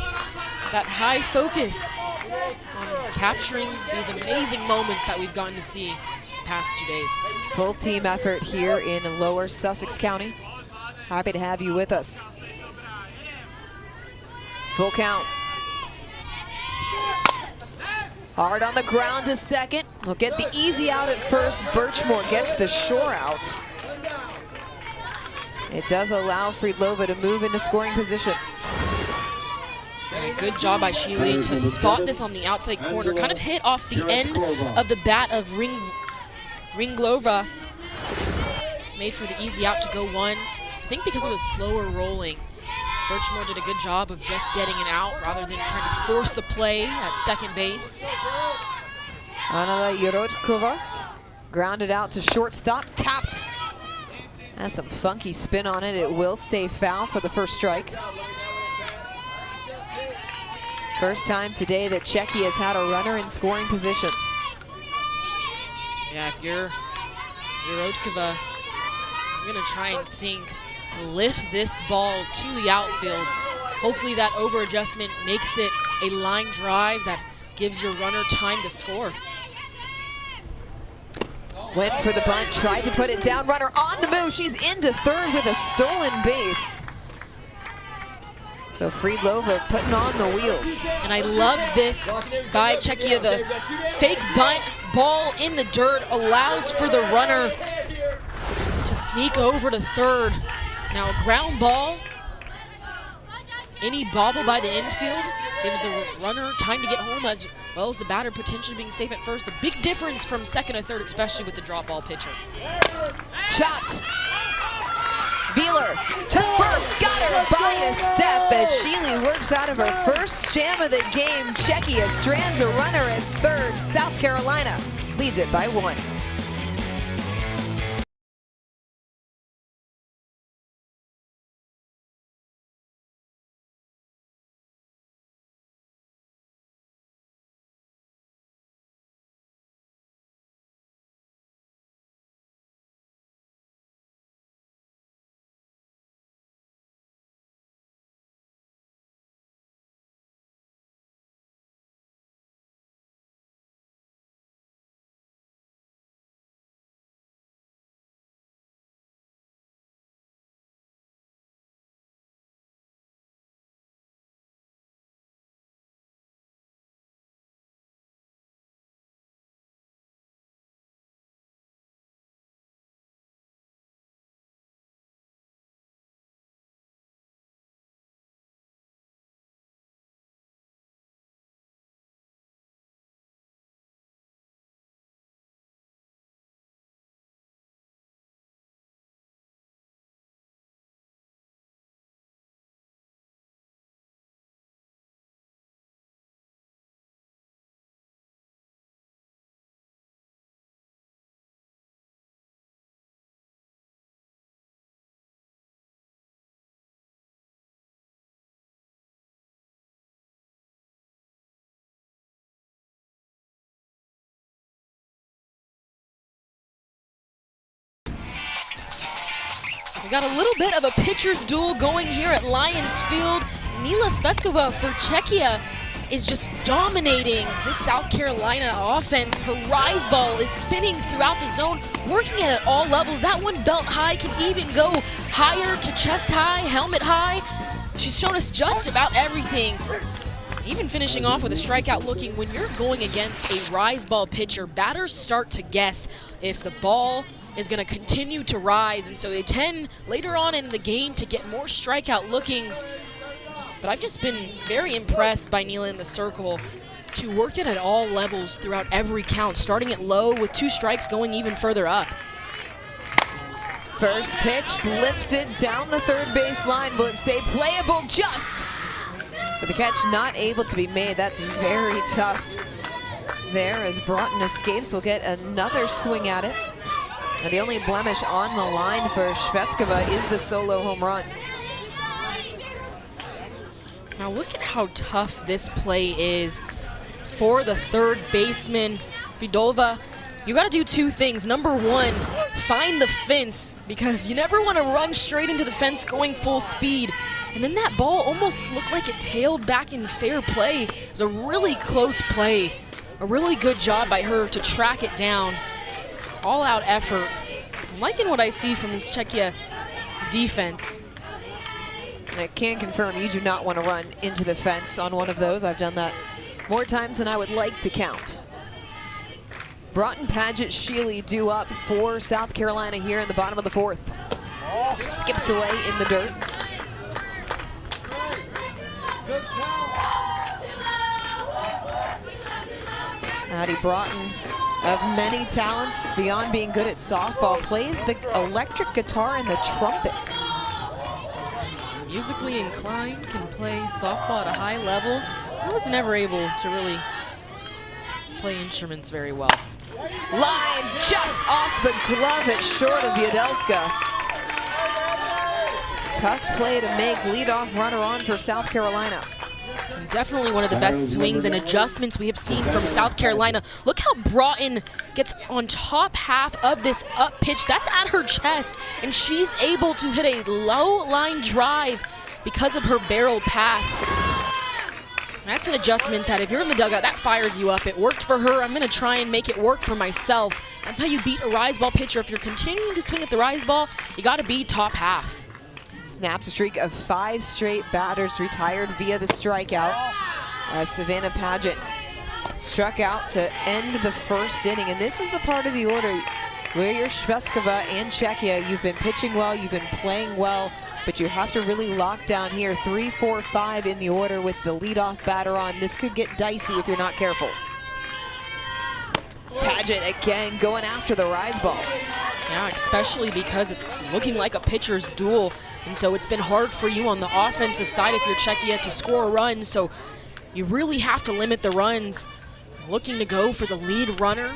that high focus on capturing these amazing moments that we've gotten to see the past 2 days. Full team effort here in Lower Sussex County. Happy to have you with us. Full count. Hard on the ground to second. We'll get the easy out at first. Birchmore gets the shore out. It does allow Friedlova to move into scoring position. good job by Sheely to spot this on the outside corner. Kind of hit off the end of the bat of Ringlova. Made for the easy out to go one. I think because it was slower rolling. Birchmore did a good job of just getting it out rather than trying to force a play at second base. Anna Yerodkova grounded out to shortstop, tapped. Has some funky spin on it. It will stay foul for the first strike. First time today that Czechia has had a runner in scoring position. Yeah, if you're Yerodkova, you're gonna try and think to lift this ball to the outfield. Hopefully that over adjustment makes it a line drive that gives your runner time to score. Went for the bunt, tried to put it down, runner on the move. She's into third with a stolen base. So Friedlova putting on the wheels. And I love this by Czechia. The fake bunt, ball in the dirt, allows for the runner to sneak over to third. Now a ground ball, any bobble by the infield gives the runner time to get home as well as the batter potentially being safe at first. A big difference from second to third, especially with the drop ball pitcher. Chopped. Wheeler to first, got her by a step as Sheely works out of her first jam of the game. Czechia strands a runner at third. South Carolina leads it by 1. We got a little bit of a pitcher's duel going here at Lions Field. Nila Sveskova for Czechia is just dominating this South Carolina offense. Her rise ball is spinning throughout the zone, working at all levels. That one belt high can even go higher to chest high, helmet high. She's shown us just about everything. Even finishing off with a strikeout looking. When you're going against a rise ball pitcher, batters start to guess if the ball is going to continue to rise, and so they tend later on in the game to get more strikeout looking. But I've just been very impressed by Nila in the circle to work it at all levels throughout every count, starting at low with 2 strikes going even further up. First pitch lifted down the third base line. Will it stay playable? Just. But the catch not able to be made. That's very tough there as Broughton escapes. We'll get another swing at it. And the only blemish on the line for Sveskova is the solo home run. Now look at how tough this play is for the third baseman, Vidolva. You got to do 2 things. Number 1, find the fence, because you never want to run straight into the fence going full speed. And then that ball almost looked like it tailed back in fair play. It was a really close play. A really good job by her to track it down. All-out effort. I'm liking what I see from the Czechia defense. I can confirm you do not want to run into the fence on one of those. I've done that more times than I would like to count. Broughton, Paget, Sheely due up for South Carolina here in the bottom of the 4th. Skips away in the dirt. Addie Broughton, of many talents, beyond being good at softball, plays the electric guitar and the trumpet. Musically inclined, can play softball at a high level. I was never able to really play instruments very well. Line just off the glove, it's short of Yadelska. Tough play to make, leadoff runner on for South Carolina. And definitely one of the best swings and adjustments we have seen from South Carolina. Look how Broughton gets on top half of this up pitch. That's at her chest, and she's able to hit a low line drive because of her barrel path. That's an adjustment that if you're in the dugout, that fires you up. It worked for her. I'm going to try and make it work for myself. That's how you beat a rise ball pitcher. If you're continuing to swing at the rise ball, you got to be top half. Snaps a streak of 5 straight batters retired via the strikeout. Savannah Paget struck out to end the first inning. And this is the part of the order where you're Shveskova and Czechia. You've been pitching well, you've been playing well, but you have to really lock down here. 3, 4, 5 in the order with the leadoff batter on. This could get dicey if you're not careful. Paget again going after the rise ball. Yeah, especially because it's looking like a pitcher's duel. And so it's been hard for you on the offensive side if you're Czechia to score a run. So you really have to limit the runs. Looking to go for the lead runner,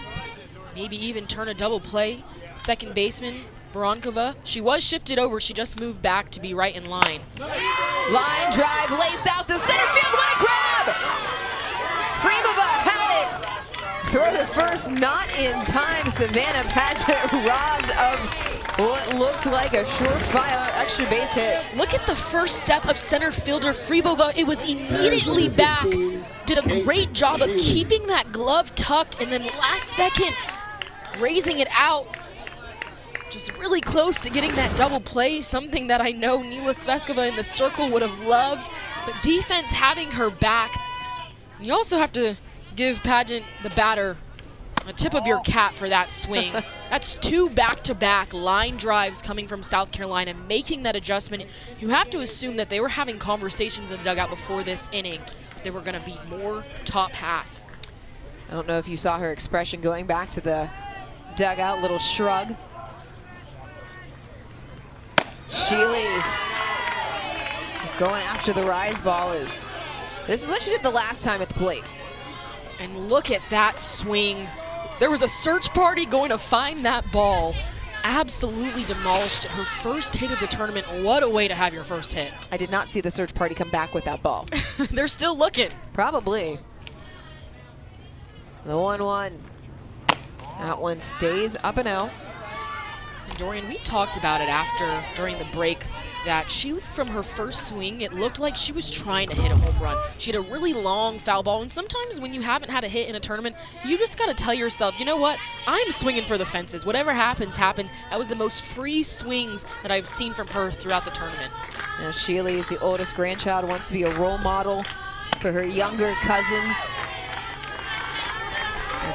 maybe even turn a double play. Second baseman, Barankova. She was shifted over. She just moved back to be right in line. Line drive laced out to center field. What a grab! Freebova had it. Throw to first, not in time. Savannah Paget robbed of what looked like a surefire extra base hit. Look at the first step of center fielder Freebova. It was immediately back. Did a great job of keeping that glove tucked, and then last second raising it out. Just really close to getting that double play, something that I know Nila Sveskova in the circle would have loved. But defense having her back. You also have to give Paget, the batter, a tip of your cap for that swing. That's 2 back-to-back line drives coming from South Carolina, making that adjustment. You have to assume that they were having conversations in the dugout before this inning. They were going to be more top half. I don't know if you saw her expression going back to the dugout, little shrug. Sheely going after the rise ball is, this is what she did the last time at the plate. And look at that swing. There was a search party going to find that ball. Absolutely demolished her first hit of the tournament. What a way to have your first hit. I did not see the search party come back with that ball. They're still looking. Probably. The 1-1. That one stays up and out. And Dorian, we talked about it during the break, that Sheely, from her first swing, it looked like she was trying to hit a home run. She had a really long foul ball, and sometimes when you haven't had a hit in a tournament, you just got to tell yourself, you know what, I'm swinging for the fences. Whatever happens, happens. That was the most free swings that I've seen from her throughout the tournament. Now Sheely is the oldest grandchild, wants to be a role model for her younger cousins.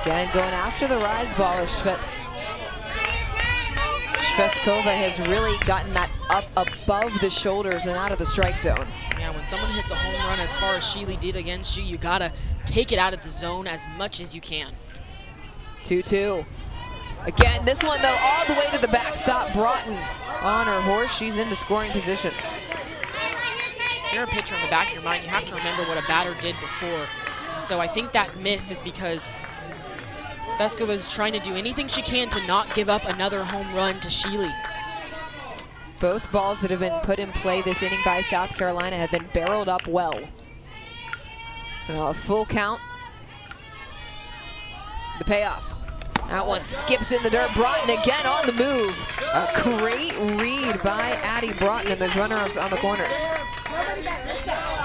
Again, going after the rise ball. Shveskova has really gotten that up above the shoulders and out of the strike zone. Yeah, when someone hits a home run as far as Sheely did against you, you gotta take it out of the zone as much as you can. 2-2. Again, this one though, all the way to the backstop. Broughton on her horse. She's into scoring position. If you're a pitcher in the back of your mind, you have to remember what a batter did before. So I think that miss is because Sveskova is trying to do anything she can to not give up another home run to Sheely. Both balls that have been put in play this inning by South Carolina have been barreled up well. So now a full count. The payoff. That one skips in the dirt. Broughton again on the move. A great read by Addie Broughton, and there's runners on the corners.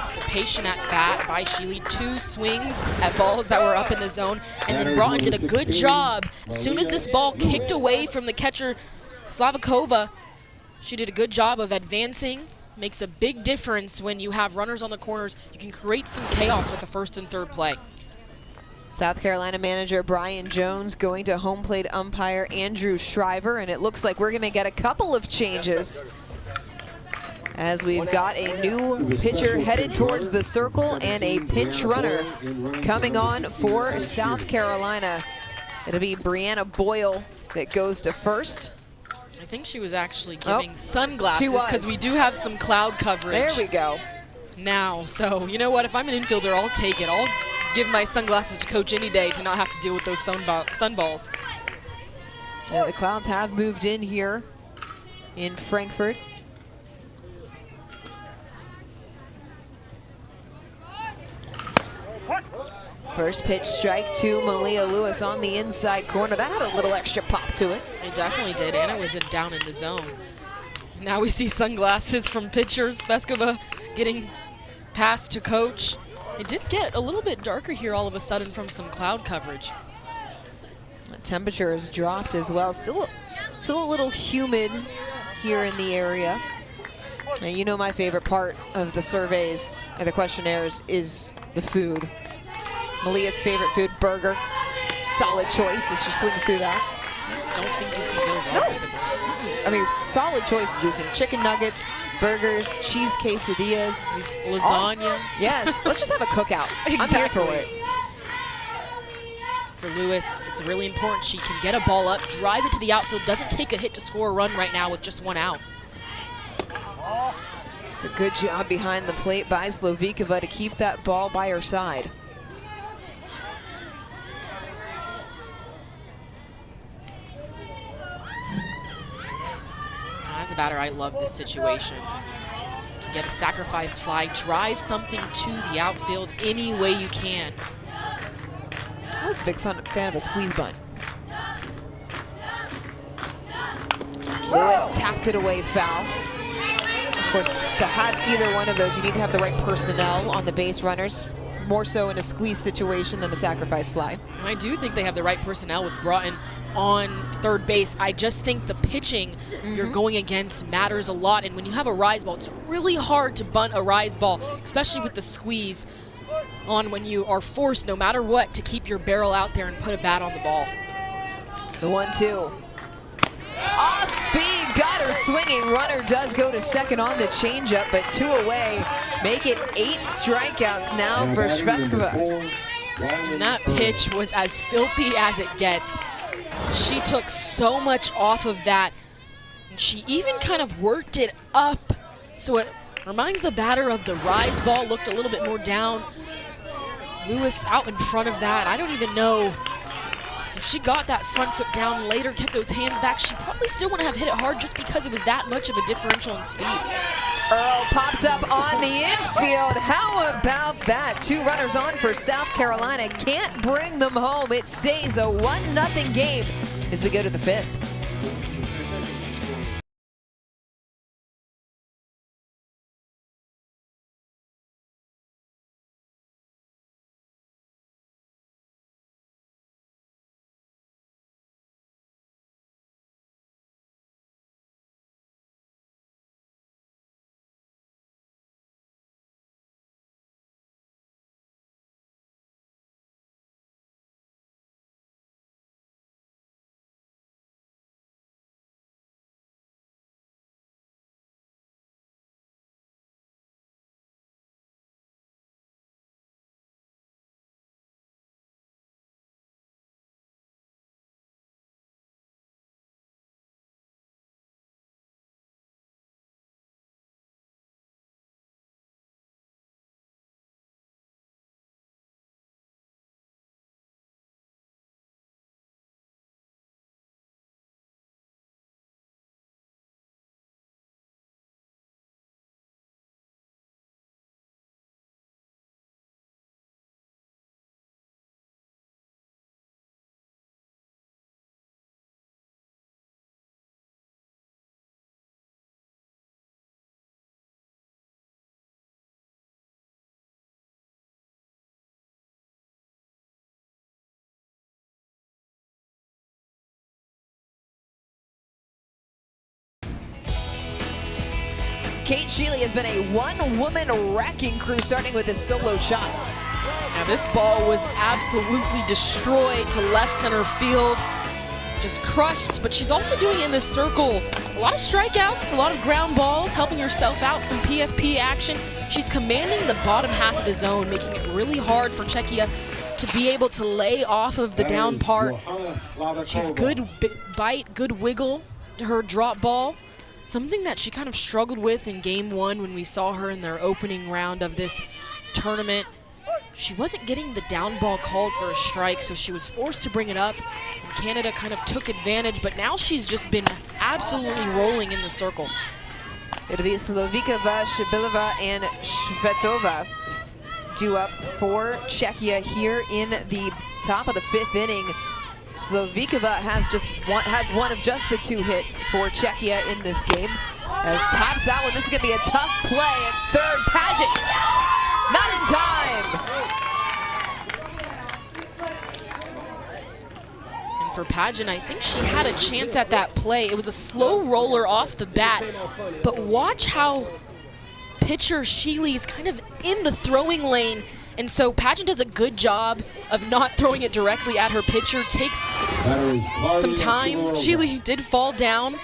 It's a patient at bat by Sheely. 2 swings at balls that were up in the zone, and then Broughton did a good job. As soon as this ball kicked away from the catcher, Slavikova, she did a good job of advancing. Makes a big difference when you have runners on the corners. You can create some chaos with the first and third play. South Carolina manager Brian Jones going to home plate umpire Andrew Shriver, and it looks like we're going to get a couple of changes as we've got a new pitcher headed towards the circle and a pinch runner coming on for South Carolina. It'll be Brianna Boyle that goes to first. I think she was actually giving sunglasses because we do have some cloud coverage. There we go. Now, so you know what? If I'm an infielder, I'll take it. I'll give my sunglasses to coach any day to not have to deal with those sunballs. Yeah, the clouds have moved in here in Frankfurt. First pitch strike to Malia Lewis on the inside corner. That had a little extra pop to it. It definitely did. Anna was down in the zone. Now we see sunglasses from pitchers. Sveskova getting passed to coach. It did get a little bit darker here all of a sudden from some cloud coverage. The temperature has dropped as well. Still a little humid here in the area. Now, you know my favorite part of the surveys and the questionnaires is the food. Malia's favorite food, burger. Solid choice as she swings through that. I just don't think you can go wrong with a burger. I mean, solid choice. Do some chicken nuggets, burgers, cheese quesadillas. Lasagna. Yes, let's just have a cookout. Exactly. I'm here for it. For Lewis, it's really important she can get a ball up, drive it to the outfield, doesn't take a hit to score a run right now with just one out. It's a good job behind the plate by Slovikova to keep that ball by her side. As a batter, I love this situation. You can get a sacrifice fly, drive something to the outfield any way you can. I was a big fan of a squeeze bunt. Lewis tapped it away foul. Of course, to have either one of those, you need to have the right personnel on the base runners, more so in a squeeze situation than a sacrifice fly. And I do think they have the right personnel with Broughton on third base. I just think the pitching you're going against matters a lot, and when you have a rise ball, it's really hard to bunt a rise ball, especially with the squeeze on when you are forced, no matter what, to keep your barrel out there and put a bat on the ball. The 1-2. Off speed, got her swinging. Runner does go to second on the changeup, but 2 away. Make it 8 strikeouts now for Sveskova. And that pitch was as filthy as it gets. She took so much off of that, and she even kind of worked it up. So it reminds the batter of the rise ball, looked a little bit more down. Lewis out in front of that. I don't even know if she got that front foot down later, kept those hands back, she probably still wouldn't have hit it hard just because it was that much of a differential in speed. Earl popped up on the infield. How about that? 2 runners on for South Carolina. Can't bring them home. It stays a 1-0 game as we go to the 5th. Kate Sheely has been a one-woman wrecking crew, starting with a solo shot. Now this ball was absolutely destroyed to left center field. Just crushed, but she's also doing it in the circle. A lot of strikeouts, a lot of ground balls, helping herself out, some PFP action. She's commanding the bottom half of the zone, making it really hard for Czechia to be able to lay off of the down part. She's good bite, good wiggle to her drop ball. Something that she kind of struggled with in game 1 when we saw her in their opening round of this tournament. She wasn't getting the down ball called for a strike, so she was forced to bring it up. Canada kind of took advantage, but now she's just been absolutely rolling in the circle. It'll be Slovikova, Shibilova, and Shvetova due up for Czechia here in the top of the 5th inning. Slovikova has one of just the 2 hits for Czechia in this game. As tops that one, this is going to be a tough play at third. Pageant, not in time. And for Pageant, I think she had a chance at that play. It was a slow roller off the bat, but watch how pitcher Sheely's kind of in the throwing lane. And so Pageant does a good job of not throwing it directly at her pitcher. Takes some time. Sheely did fall down,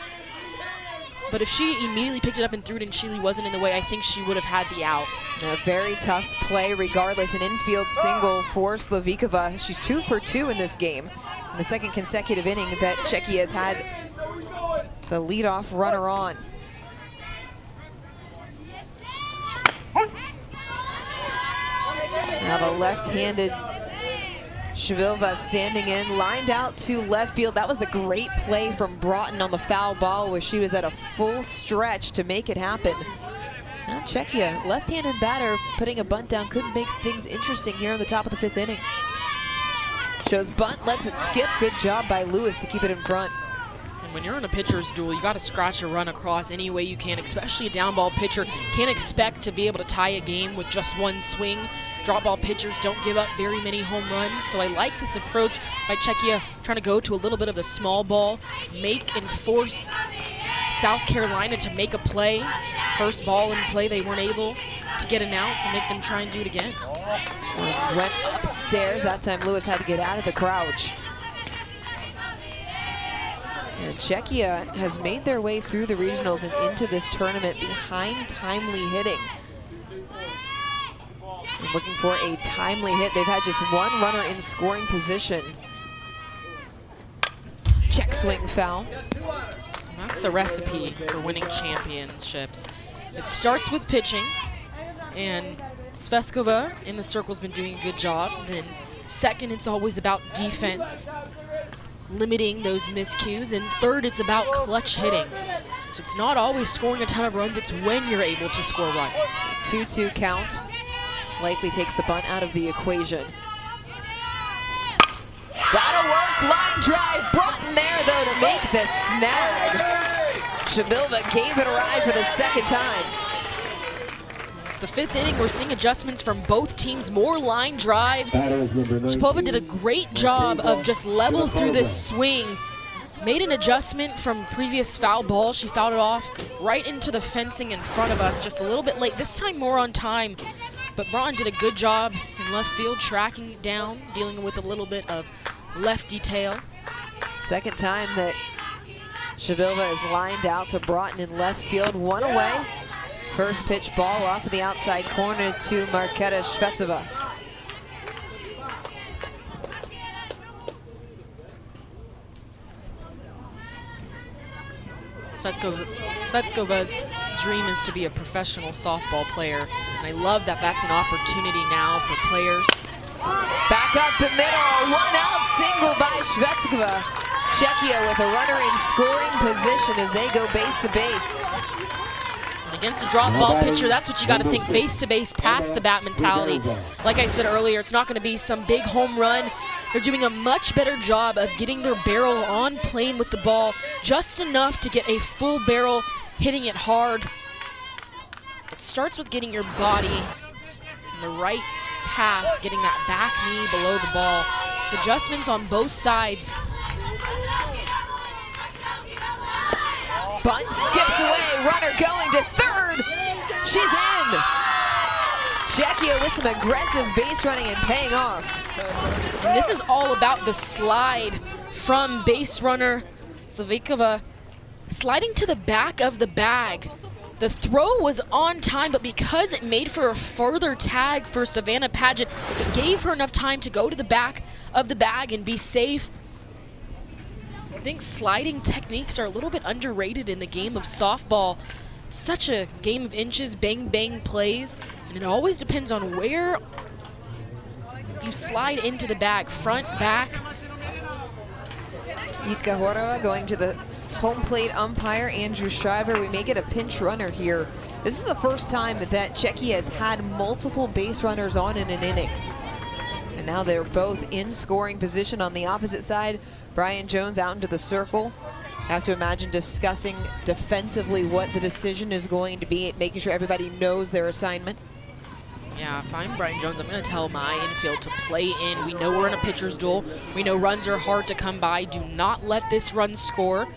but if she immediately picked it up and threw it and Sheely wasn't in the way, I think she would have had the out. A very tough play regardless. An infield single for Slovikova. She's 2 for 2 in this game. In the 2nd consecutive inning that Czechia has had the leadoff runner on. Now the left-handed Shibilova standing in, lined out to left field. That was the great play from Broughton on the foul ball where she was at a full stretch to make it happen. Now Czechia, left-handed batter, putting a bunt down could make things interesting here on the top of the 5th inning. Shows bunt, lets it skip. Good job by Lewis to keep it in front. And when you're in a pitcher's duel, you got to scratch a run across any way you can, especially a down ball pitcher. Can't expect to be able to tie a game with just one swing. Drop ball pitchers don't give up very many home runs, so I like this approach by Czechia, trying to go to a little bit of the small ball, make and force South Carolina to make a play. First ball in play, they weren't able to get an out, so make them try and do it again. Went upstairs. That time Lewis had to get out of the crouch. And Czechia has made their way through the regionals and into this tournament behind timely hitting. And looking for a timely hit. They've had just one runner in scoring position. Check swing foul. That's the recipe for winning championships. It starts with pitching, and Sveskova in the circle's been doing a good job. Then second, it's always about defense, limiting those miscues. And third, it's about clutch hitting. So it's not always scoring a ton of runs, it's when you're able to score runs. 2-2 count. Likely takes the bunt out of the equation. That'll work, line drive. Broughton there though to make the snag. Shibilova gave it a ride for the 2nd time. The 5th inning, we're seeing adjustments from both teams, more line drives. Shipova did a great job of just level through this swing. Made an adjustment from previous foul ball. She fouled it off right into the fencing in front of us, just a little bit late. This time more on time, but Broughton did a good job in left field, tracking it down, dealing with a little bit of left detail. 2nd time that Shibilova is lined out to Broughton in left field, 1 away. First pitch ball off of the outside corner to Marketa Shvetova. Svetskova's dream is to be a professional softball player, and I love that that's an opportunity now for players. Back up the middle, 1-out single by Shvetskova. Czechia with a runner in scoring position as they go base to base. And against a drop ball pitcher, that's what you got to think, base to base, past the bat mentality. Like I said earlier, it's not going to be some big home run. They're doing a much better job of getting their barrel on plane with the ball, just enough to get a full barrel, hitting it hard. It starts with getting your body in the right path, getting that back knee below the ball. So adjustments on both sides. Bunt skips away, runner going to third. She's in. Czechia with some aggressive base running and paying off. And this is all about the slide from base runner Slavikova sliding to the back of the bag. The throw was on time, but because it made for a further tag for Savannah Paget, it gave her enough time to go to the back of the bag and be safe. I think sliding techniques are a little bit underrated in the game of softball. It's such a game of inches, bang, bang plays, and it always depends on where you slide into the bag, front, back. Jitka Horova going to the home plate umpire, Andrew Shriver. We make it a pinch runner here. This is the first time that Czechia has had multiple base runners on in an inning. And now they're both in scoring position on the opposite side. Brian Jones out into the circle. Have to imagine discussing defensively what the decision is going to be, making sure everybody knows their assignment. Yeah, if I'm Brian Jones, I'm going to tell my infield to play in. We know we're in a pitcher's duel. We know runs are hard to come by. Do not let this run score.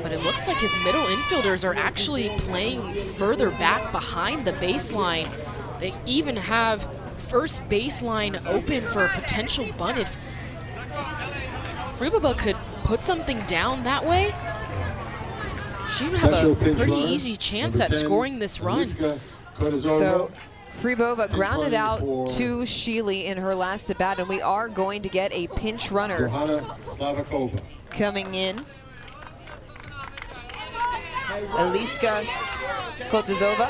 But it looks like his middle infielders are actually playing further back behind the baseline. They even have first baseline open for a potential bunt. If Fribova could put something down that way, she would have a pretty easy chance at scoring this run. So Fribova grounded out to Sheely in her last at bat, and we are going to get a pinch runner coming in. Eliska Kotazova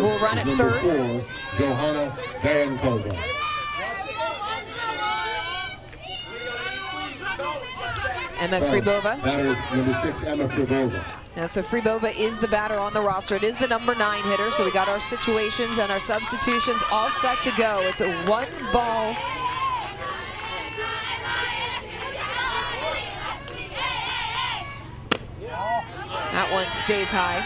will run at third. Johanna Bayankova. Emma Fribova. Batter is number 6, Emma Fribova. Now, so Fribova is the batter on the roster. It is the number 9 hitter, so we got our situations and our substitutions all set to go. It's a 1 ball. That one stays high.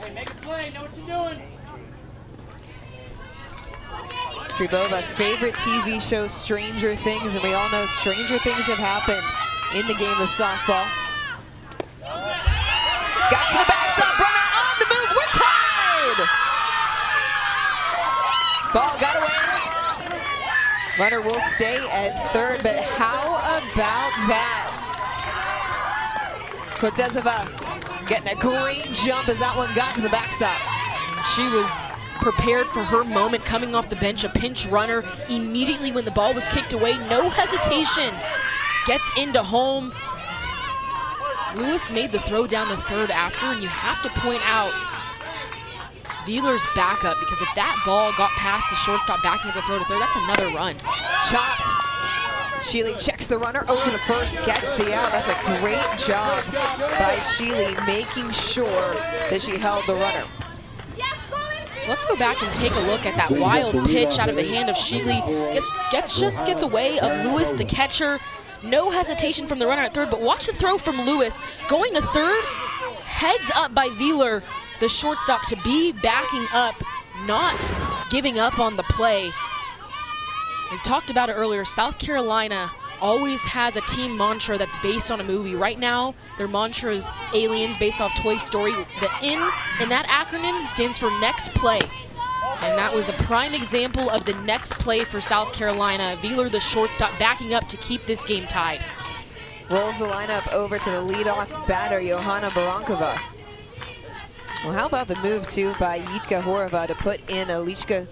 Hey, make a play, know what you're doing. Fribova, favorite TV show Stranger Things, and we all know stranger things have happened in the game of softball. Got to the backstop, runner on the move, we're tied! Ball got away. Runner will stay at third, but how about that? Kotazova getting a great jump as that one got to the backstop. She was prepared for her moment coming off the bench, a pinch runner immediately when the ball was kicked away. No hesitation, gets into home. Lewis made the throw down the third after, and you have to point out Wheeler's backup, because if that ball got past the shortstop backing up the throw to third, that's another run. Chopped. Sheely checks the runner over to first, gets the out. That's a great job by Sheely, making sure that she held the runner. So let's go back and take a look at that wild pitch out of the hand of Sheely. Just gets away of Lewis, the catcher. No hesitation from the runner at third, but watch the throw from Lewis. Going to third, heads up by Wheeler, the shortstop, to be backing up, not giving up on the play. We've talked about it earlier. South Carolina always has a team mantra that's based on a movie. Right now, their mantra is Aliens, based off Toy Story. The N in that acronym stands for next play. And that was a prime example of the next play for South Carolina. Wheeler, the shortstop, backing up to keep this game tied. Rolls the lineup over to the leadoff batter, Johanna Barankova. Well, how about the move, too, by Jitka Horova to put in Eliska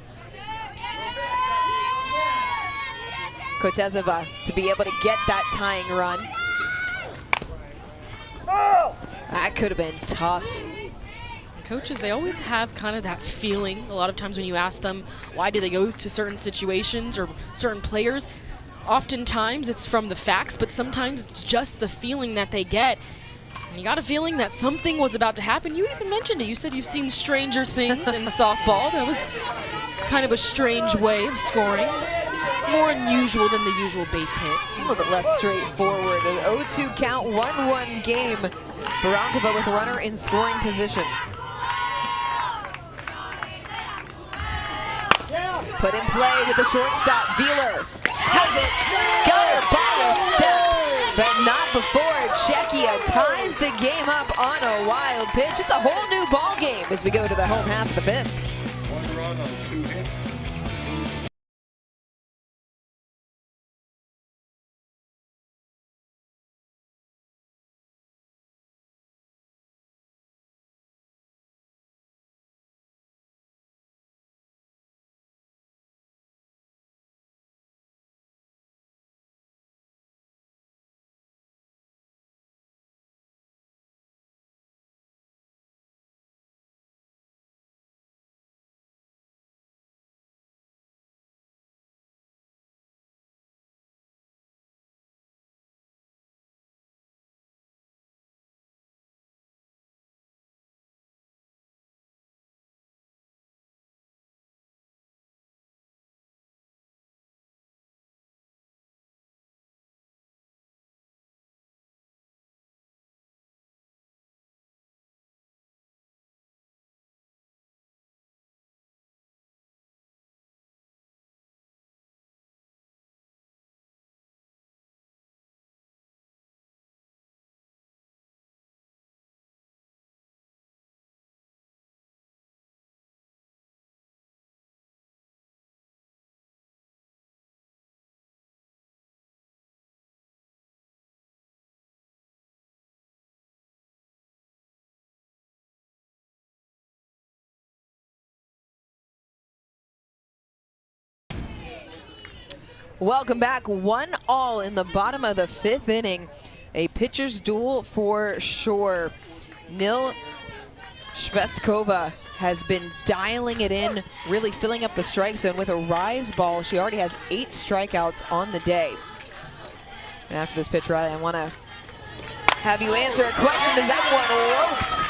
Kotazova to be able to get that tying run. That could have been tough. Coaches, they always have kind of that feeling. A lot of times when you ask them why do they go to certain situations or certain players, oftentimes it's from the facts, but sometimes it's just the feeling that they get. And you got a feeling that something was about to happen. You even mentioned it. You said you've seen stranger things in softball. That was kind of a strange way of scoring. More unusual than the usual base hit. A little bit less straightforward. An 0-2 count, 1-1 game. Barankova with runner in scoring position. Put in play with the shortstop. Wheeler has it. Got her by a step, but not before Czechia ties the game up on a wild pitch. It's a whole new ball game as we go to the home half of the 5th. 1 run on 2 Welcome back. 1-all in the bottom of the 5th inning. A pitcher's duel for sure. Nil Shvestkova has been dialing it in, really filling up the strike zone with a rise ball. She already has 8 strikeouts on the day. And after this pitch, Riley, I want to have you answer a question. Is that one roped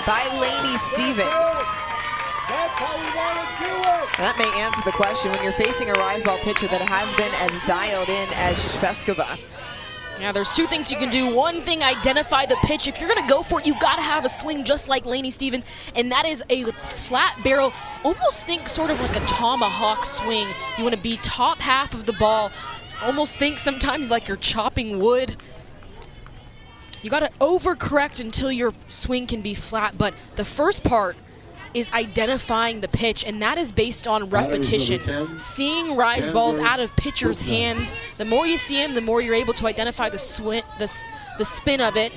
by Lainey Stevens? That's how we want to do it. And that may answer the question when you're facing a rise ball pitcher that has been as dialed in as Shvestkova. Yeah, there's 2 things you can do. One thing, identify the pitch. If you're going to go for it, you got to have a swing just like Lainey Stevens, and that is a flat barrel. Almost think sort of like a tomahawk swing. You want to be top half of the ball. Almost think sometimes like you're chopping wood. You got to overcorrect until your swing can be flat, but the first part is identifying the pitch, and that is based on repetition. Seeing rise balls out of pitchers' hands. The more you see them, the more you're able to identify the spin of it.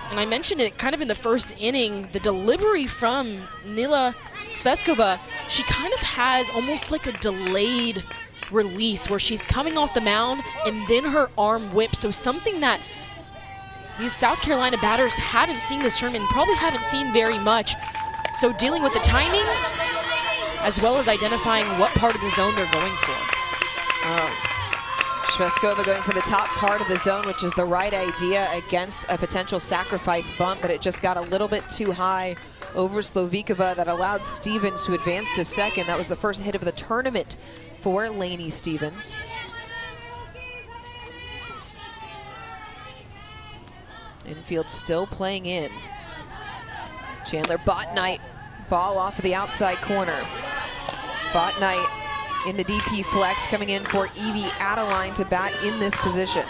And I mentioned it kind of in the first inning, the delivery from Nila Shvestkova, she kind of has almost like a delayed release where she's coming off the mound and then her arm whips. So something that these South Carolina batters haven't seen this tournament and probably haven't seen very much. So dealing with the timing as well as identifying what part of the zone they're going for. Shvestkova going for the top part of the zone, which is the right idea against a potential sacrifice bump, but it just got a little bit too high over Slovikova that allowed Stevens to advance to second. That was the first hit of the tournament for Lainey Stevens. Infield still playing in. Chandler Botnight, ball off of the outside corner. Botnight in the DP flex, coming in for Evie Adeline to bat in this position.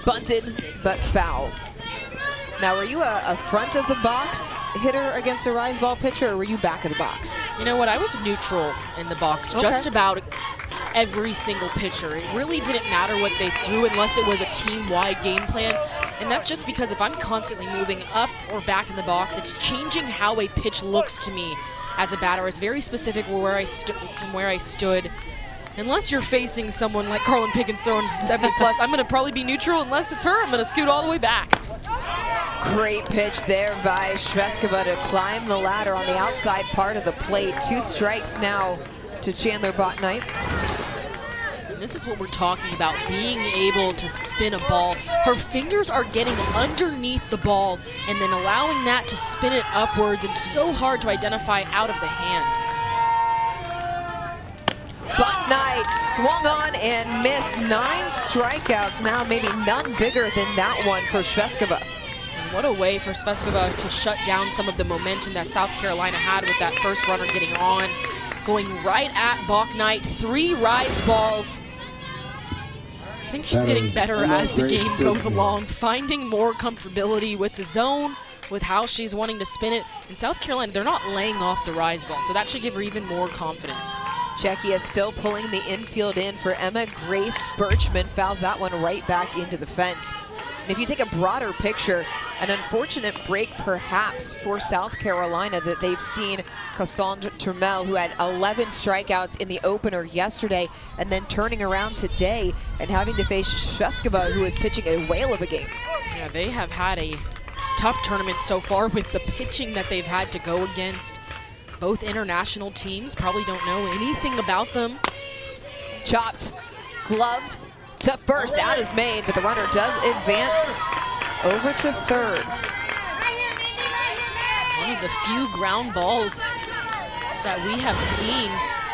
Bunted, but foul. Now, were you a front of the box hitter against a rise ball pitcher, or were you back of the box? You know what, I was neutral in the box, just about every single pitcher. It really didn't matter what they threw unless it was a team-wide game plan. And that's just because if I'm constantly moving up or back in the box, it's changing how a pitch looks to me as a batter. It's very specific from where I stood. Unless you're facing someone like Carlin Pickens throwing 70 plus, I'm going to probably be neutral. Unless it's her, I'm going to scoot all the way back. Great pitch there by Shvestkova to climb the ladder on the outside part of the plate. 2 strikes now to Chandler Botnight. And this is what we're talking about, being able to spin a ball. Her fingers are getting underneath the ball and then allowing that to spin it upwards. It's so hard to identify out of the hand. Botnight swung on and missed. 9 strikeouts now, maybe none bigger than that one for Shvestkova. What a way for Shvestkova to shut down some of the momentum that South Carolina had with that first runner getting on. Going right at Botnight, 3 rise balls. I think she's getting better as the game goes along, finding more comfortability with the zone, with how she's wanting to spin it. In South Carolina, they're not laying off the rise ball, so that should give her even more confidence. Czechia still pulling the infield in for Emma Grace Birchman. Fouls that one right back into the fence. And if you take a broader picture, an unfortunate break perhaps for South Carolina that they've seen Cassandra Turmel, who had 11 strikeouts in the opener yesterday, and then turning around today and having to face Shvestkova, who is pitching a whale of a game. Yeah, they have had a tough tournament so far with the pitching that they've had to go against. Both international teams probably don't know anything about them. Chopped, gloved to first, out is made, but the runner does advance over to third. One of the few ground balls that we have seen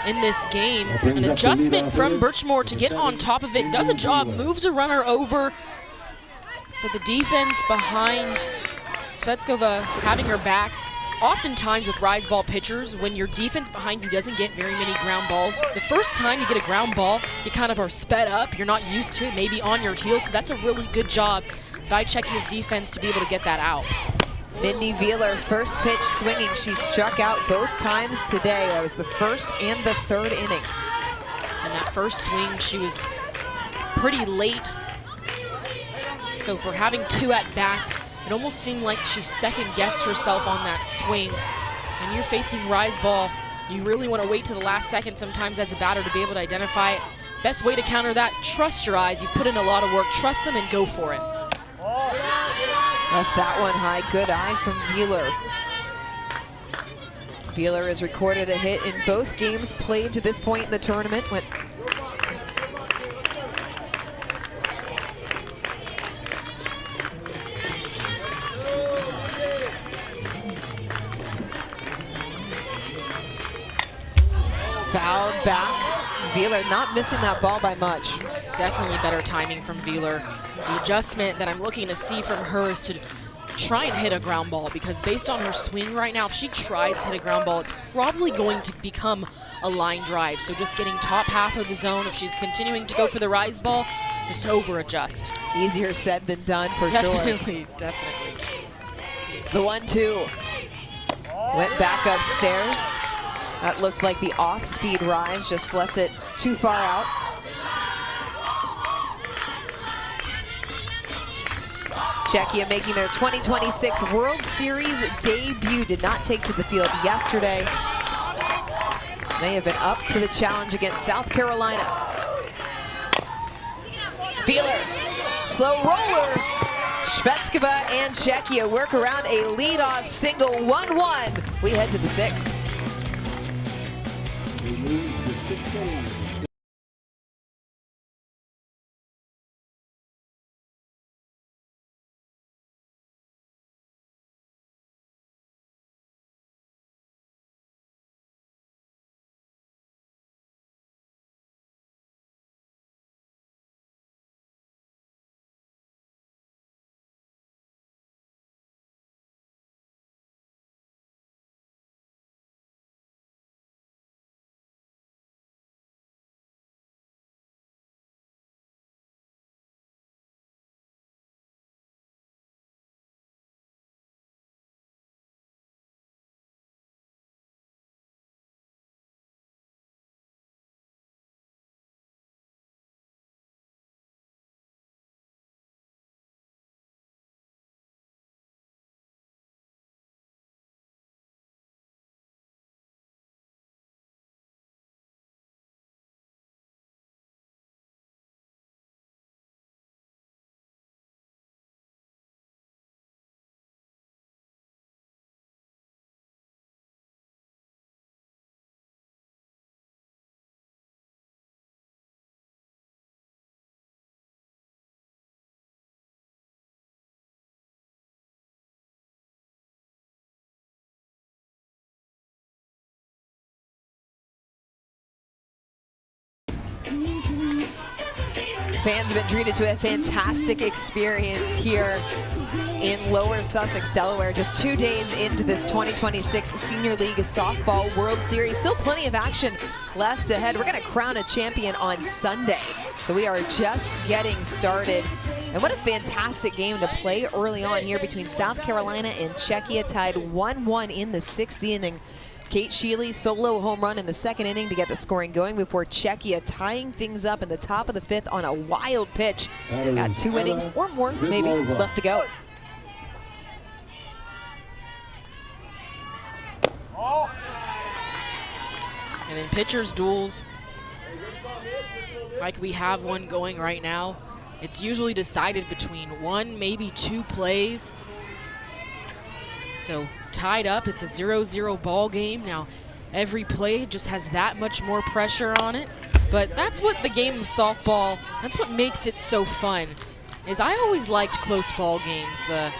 in this game. An adjustment from Birchmore to get on top of it, does a job, moves a runner over, but the defense behind Shvestkova having her back. Oftentimes with rise ball pitchers, when your defense behind you doesn't get very many ground balls, the first time you get a ground ball, you kind of are sped up, you're not used to it, maybe on your heels, so that's a really good job by Czechia's defense to be able to get that out. Mindy Wheeler, first pitch swinging. She struck out both times today. That was the first and the third inning. And that first swing, she was pretty late So for having 2 at-bats, it almost seemed like she second-guessed herself on that swing. When you're facing rise ball, you really want to wait to the last second sometimes as a batter to be able to identify it. Best way to counter that, trust your eyes. You've put in a lot of work. Trust them and go for it. Left that one high. Good eye from Wheeler. Wheeler has recorded a hit in both games played to this point in the tournament. Fouled back. Wheeler not missing that ball by much. Definitely better timing from Wheeler. The adjustment that I'm looking to see from her is to try and hit a ground ball, because based on her swing right now, if she tries to hit a ground ball, it's probably going to become a line drive. So just getting top half of the zone. If she's continuing to go for the rise ball, just over adjust. Easier said than done for sure. Definitely. The 1-2 went back upstairs. That looked like the off-speed rise, just left it too far out. Czechia making their 2026 World Series debut. Did not take to the field yesterday. They have been up to the challenge against South Carolina. Wheeler, slow roller. Shvetskova and Czechia work around a leadoff single, 1-1. We head to the 6th. We move to 16. Fans have been treated to a fantastic experience here in Lower Sussex, Delaware. Just 2 days into this 2026 Senior League Softball World Series. Still plenty of action left ahead. We're going to crown a champion on Sunday. So we are just getting started. And what a fantastic game to play early on here between South Carolina and Czechia, tied 1-1 in the 6th inning. Kate Shealy's solo home run in the 2nd inning to get the scoring going before Czechia tying things up in the top of the 5th on a wild pitch. Got 2 innings or more maybe left to go. And in pitchers' duels, like we have one going right now, it's usually decided between 1, maybe 2 plays. So tied up, it's a 0-0 ball game. Now, every play just has that much more pressure on it. But that's what the game of softball, that's what makes it so fun, is I always liked close ball games. The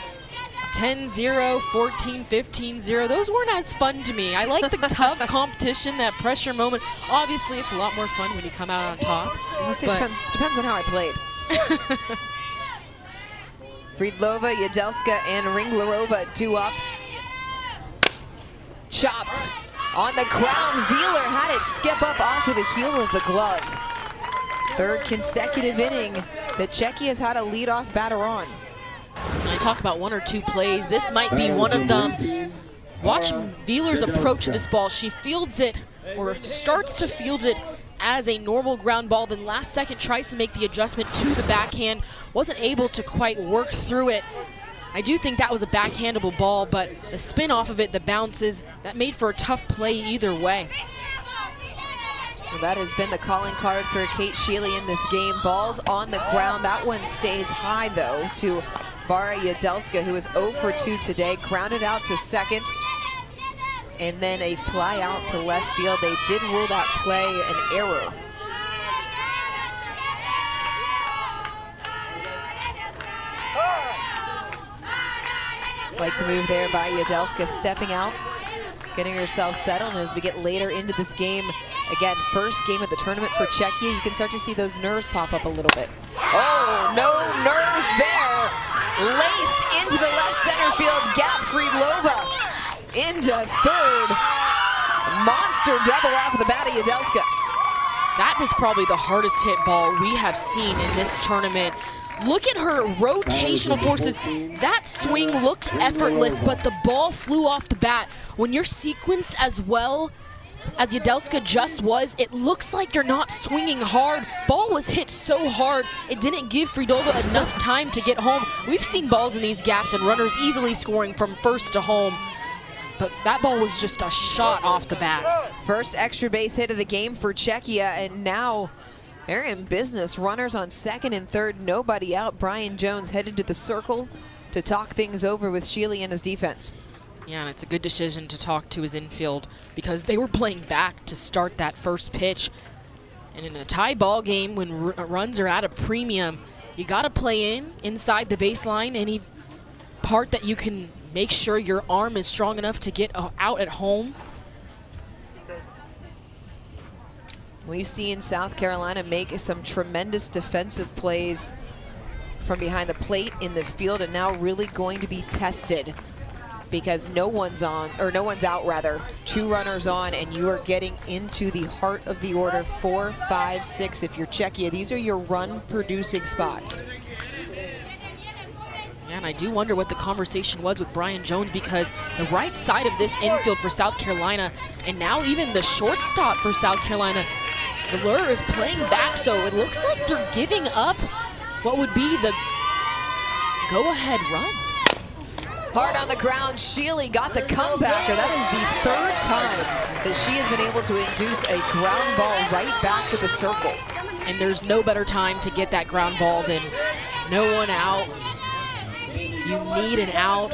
10-0, 14, 15-0, those weren't as fun to me. I like the tough competition, that pressure moment. Obviously, it's a lot more fun when you come out on top. Depends on how I played. Friedlova, Yadelska, and Ringlerova 2 up. Chopped on the ground. Wheeler had it skip up off of the heel of the glove. 3rd consecutive inning that Czechia has had a leadoff batter on. I talk about 1 or 2 plays. This might be one of them. Watch Wheeler's approach to this ball. She fields it, or starts to field it, as a normal ground ball, then last second tries to make the adjustment to the backhand, wasn't able to quite work through it. I do think that was a backhandable ball, but the spin off of it, the bounces, that made for a tough play either way. Well, that has been the calling card for Kate Sheely in this game. Balls on the ground. That one stays high, though, to Bara Yadelska, who is 0 for 2 today. Grounded out to second, and then a fly out to left field. They did rule that play an error. Like the move there by Yadelska, stepping out, getting herself settled. And as we get later into this game, again, first game of the tournament for Czechia, you can start to see those nerves pop up a little bit. Oh, no nerves there. Laced into the left center field gap, Friedlova into third. Monster double off of the bat of Yadelska. That was probably the hardest hit ball we have seen in this tournament. Look at her rotational forces. That swing looked effortless, but the ball flew off the bat. When you're sequenced as well as Yadelska just was, it looks like you're not swinging hard. Ball was hit so hard, it didn't give Friedlova enough time to get home. We've seen balls in these gaps and runners easily scoring from first to home, but that ball was just a shot off the bat. First extra base hit of the game for Czechia, and now they're in business. Runners on second and third, nobody out. Brian Jones headed to the circle to talk things over with Sheely and his defense. Yeah, and it's a good decision to talk to his infield because they were playing back to start that first pitch. And in a tie ball game, when runs are at a premium, you got to play inside the baseline. Any part that you can make sure your arm is strong enough to get out at home. We've seen South Carolina make some tremendous defensive plays from behind the plate in the field, and now really going to be tested because no one's out rather. 2 runners on, and you are getting into the heart of the order. 4, 5, 6 if you're Czechia. These are your run producing spots. Yeah, and I do wonder what the conversation was with Brian Jones, because the right side of this infield for South Carolina, and now even the shortstop for South Carolina, the lure is playing back, so it looks like they're giving up what would be the go-ahead run. Hard on the ground, Sheely got the comebacker. That is the 3rd time that she has been able to induce a ground ball right back to the circle. And there's no better time to get that ground ball than no one out. You need an out.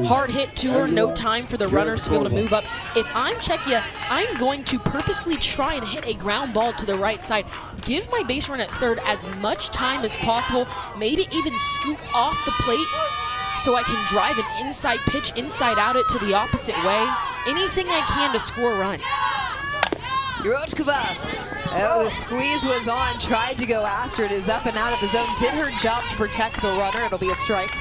Hard hit to her, no time for the runners to be able to move up. If I'm Czechia, I'm going to purposely try and hit a ground ball to the right side. Give my base run at third as much time as possible, maybe even scoot off the plate so I can drive an inside pitch, inside out it to the opposite way. Anything I can to score a run. Yurochkova, oh, the squeeze was on, tried to go after it. It was up and out of the zone, did her job to protect the runner. It'll be a strike.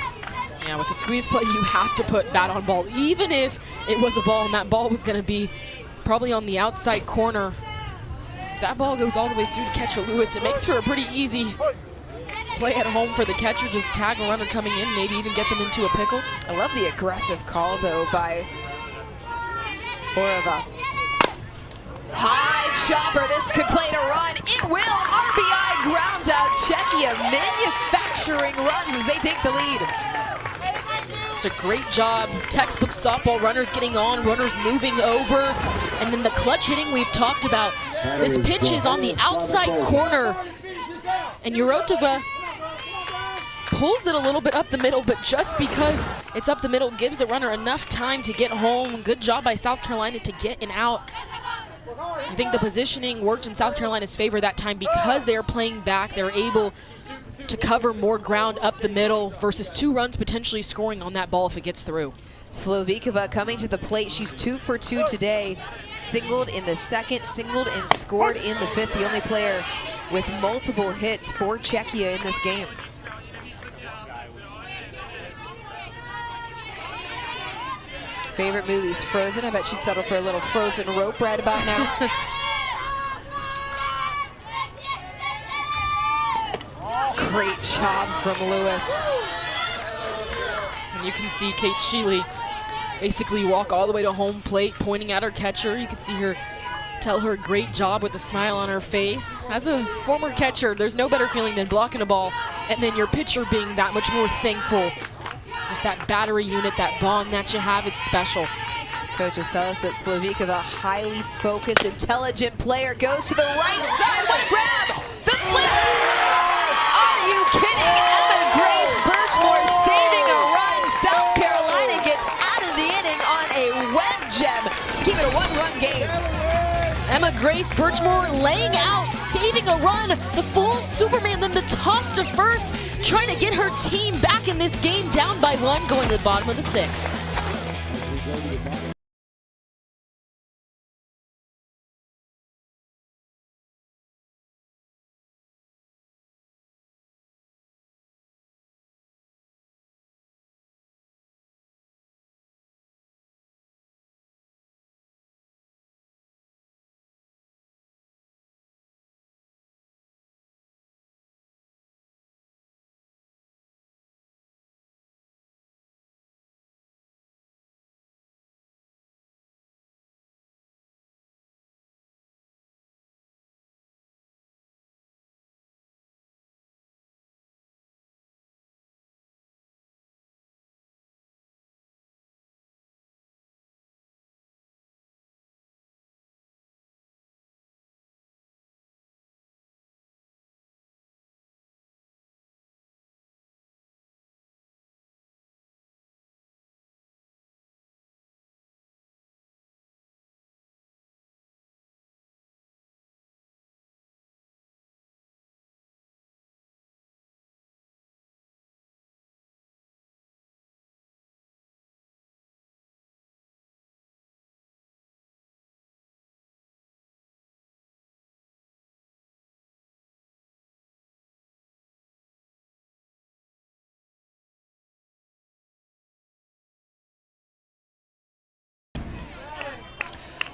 Yeah, with the squeeze play, you have to put bat on ball, even if it was a ball and that ball was going to be probably on the outside corner. If that ball goes all the way through to catcher Lewis, it makes for a pretty easy play at home for the catcher. Just tag a runner coming in, maybe even get them into a pickle. I love the aggressive call, though, by Oreva. High chopper, this could play to run. It will, RBI ground out. Czechia manufacturing runs as they take the lead. It's a great job. Textbook softball, runners getting on, runners moving over. And then the clutch hitting we've talked about. This pitch is on the outside corner. And Yurochkova pulls it a little bit up the middle, but just because it's up the middle gives the runner enough time to get home. Good job by South Carolina to get an out. I think the positioning worked in South Carolina's favor that time because they're playing back. They're able to cover more ground up the middle versus 2 runs potentially scoring on that ball if it gets through. Slovikova coming to the plate. She's 2 for 2 today. Singled in the second, singled and scored in the 5th. The only player with multiple hits for Czechia in this game. Favorite movies, Frozen. I bet she'd settle for a little Frozen rope right about now. Great job from Lewis. And you can see Kate Sheely basically walk all the way to home plate, pointing at her catcher. You can see her tell her great job with a smile on her face. As a former catcher, there's no better feeling than blocking a ball and then your pitcher being that much more thankful. Just that battery unit, that bond that you have, it's special. Coaches tell us that Slavikova, highly focused, intelligent player, goes to the right side. What a grab! The flip! Are you kidding? Emma Grace Birchmore saving a run. South Carolina gets out of the inning on a web gem to keep it a one-run game. Emma Grace Birchmore laying out, saving a run. The full Superman, then the toss to first, trying to get her team back in this game, down by 1, going to the bottom of the 6th.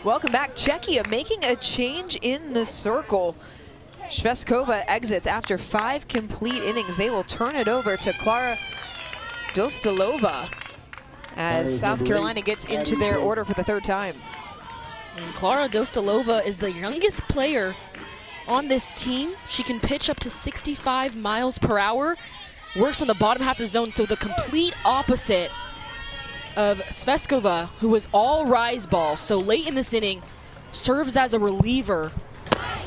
Welcome back. Czechia making a change in the circle. Švestkova exits after 5 complete innings. They will turn it over to Klara Dostalova as South Carolina gets into their order for the 3rd time. And Klara Dostalova is the youngest player on this team. She can pitch up to 65 miles per hour, works on the bottom half of the zone, so the complete opposite of Švestkova, who was all rise ball. So late in this inning, serves as a reliever.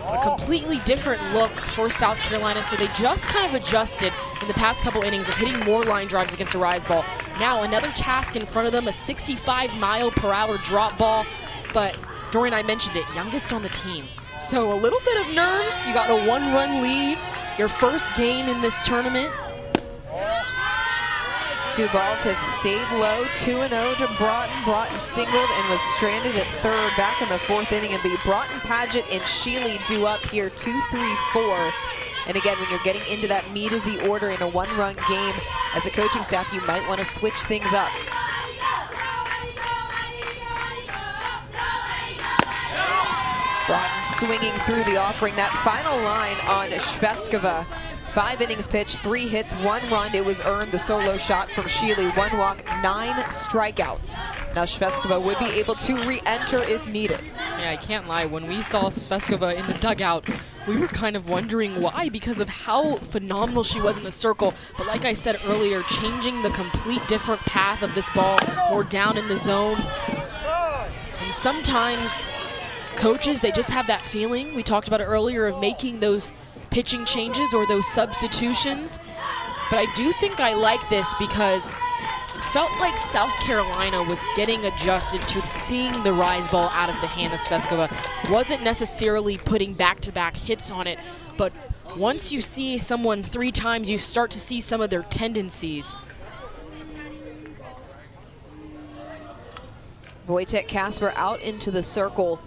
A completely different look for South Carolina, so they just kind of adjusted in the past couple innings of hitting more line drives against a rise ball. Now another task in front of them, a 65 mile per hour drop ball, but Dorian, I mentioned it, youngest on the team. So a little bit of nerves. You got a 1-run lead, your first game in this tournament. 2 balls have stayed low, 2-0 to Broughton. Broughton singled and was stranded at 3rd back in the 4th inning, and be Broughton, Paget, and Sheely due up here 2-3-4. And again, when you're getting into that meat of the order in a 1-run game, as a coaching staff, you might want to switch things up. Broughton swinging through the offering. That final line on Švestkova. 5 innings pitched, 3 hits, 1 run. It was earned, the solo shot from Sheely. 1 walk, 9 strikeouts. Now Švestkova would be able to re-enter if needed. Yeah, I can't lie. When we saw Švestkova in the dugout, we were kind of wondering why, because of how phenomenal she was in the circle. But like I said earlier, changing the complete different path of this ball, more down in the zone. And sometimes coaches, they just have that feeling. We talked about it earlier of making those pitching changes or those substitutions. But I do think I like this because it felt like South Carolina was getting adjusted to seeing the rise ball out of the hand of Švestkova. Wasn't necessarily putting back-to-back hits on it, but once you see someone 3 times, you start to see some of their tendencies. Wojtek Kasper out into the circle.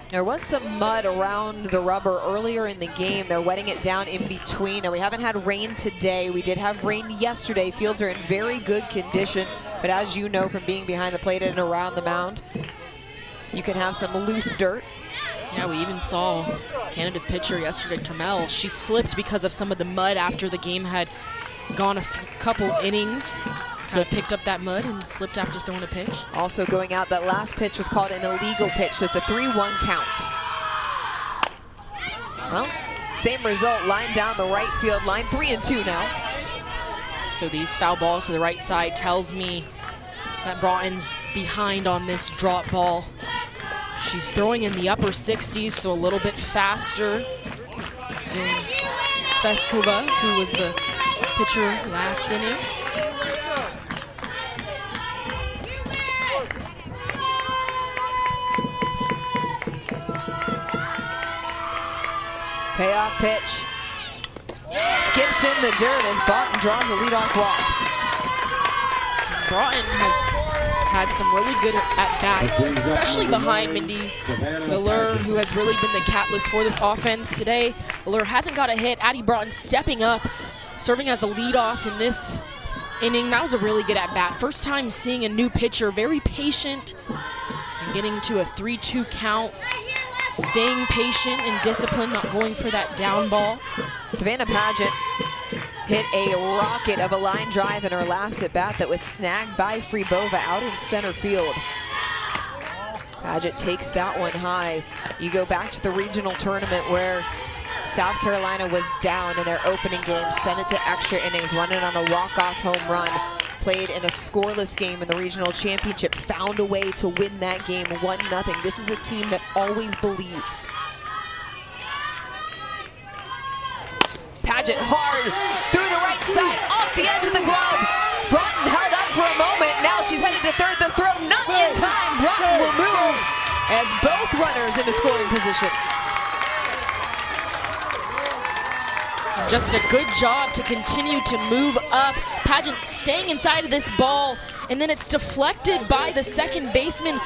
There was some mud around the rubber earlier in the game. They're wetting it down in between. Now, we haven't had rain today. We did have rain yesterday. Fields are in very good condition, but as you know from being behind the plate and around the mound, you can have some loose dirt. Yeah, we even saw Canada's pitcher yesterday, Trammell. She slipped because of some of the mud after the game had gone a couple innings. Kind of picked up that mud and slipped after throwing a pitch. Also going out, that last pitch was called an illegal pitch, so it's a 3-1 count. Well, same result, line down the right field line, 3-2 now. So these foul balls to the right side tells me that Broughton's behind on this drop ball. She's throwing in the upper 60s, so a little bit faster than Sveskova, who was the pitcher last inning. Payoff pitch. Skips in the dirt as Barton draws a leadoff walk. Broughton has had some really good at-bats, especially behind Mindy Miller, who has really been the catalyst for this offense today. Miller hasn't got a hit. Addie Broughton stepping up, serving as the leadoff in this inning. That was a really good at-bat. First time seeing a new pitcher, very patient, and getting to a 3-2 count. Staying patient and disciplined, not going for that down ball. Savannah Paget hit a rocket of a line drive in her last at-bat that was snagged by Fribova out in center field. Paget takes that one high. You go back to the regional tournament where South Carolina was down in their opening game, sent it to extra innings, won it on a walk-off home run, played in a scoreless game in the regional championship, found a way to win that game 1-0. This is a team that always believes. Paget hard through the right side, off the edge of the glove. Broughton held up for a moment. Now she's headed to third. The throw not in time. Broughton will move as both runners into scoring position. Just a good job to continue to move up. Paget staying inside of this ball, and then it's deflected by the second baseman,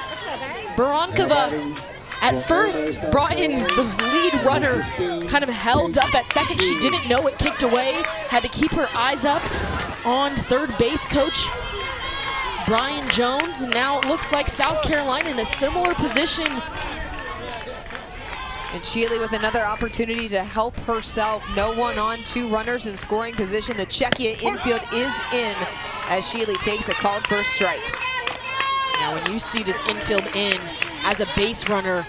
Barankova. At first, Broughton, the lead runner, kind of held up at second. She didn't know it kicked away, had to keep her eyes up on third base coach Brian Jones. And now it looks like South Carolina in a similar position. And Sheely with another opportunity to help herself. No one on, two runners in scoring position. The Czechia infield is in as Sheely takes a called first strike. Now when you see this infield in as a base runner,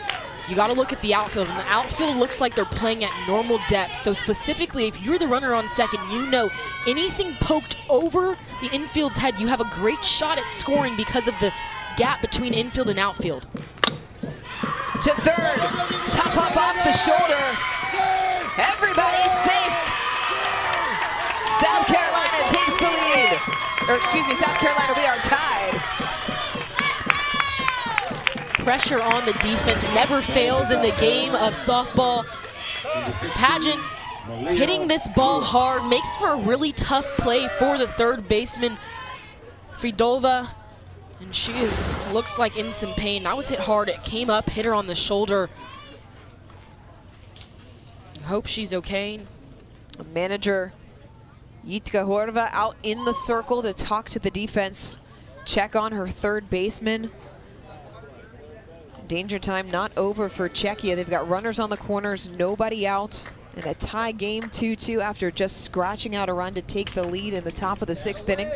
you got to look at the outfield, and the outfield looks like they're playing at normal depth. So specifically, if you're the runner on second, you know anything poked over the infield's head, you have a great shot at scoring because of the gap between infield and outfield. To third, tough up off the shoulder. Everybody's safe. South Carolina takes the lead. Or excuse me, South Carolina, we are tied. Pressure on the defense never fails in the game of softball. Paget hitting this ball hard makes for a really tough play for the third baseman, Fridova. And she looks like in some pain. That was hit hard. It came up, hit her on the shoulder. I hope she's okay. Manager Jitka Horva out in the circle to talk to the defense, check on her third baseman. Danger time not over for Czechia. They've got runners on the corners, nobody out, and a tie game 2-2 after just scratching out a run to take the lead in the top of the sixth inning.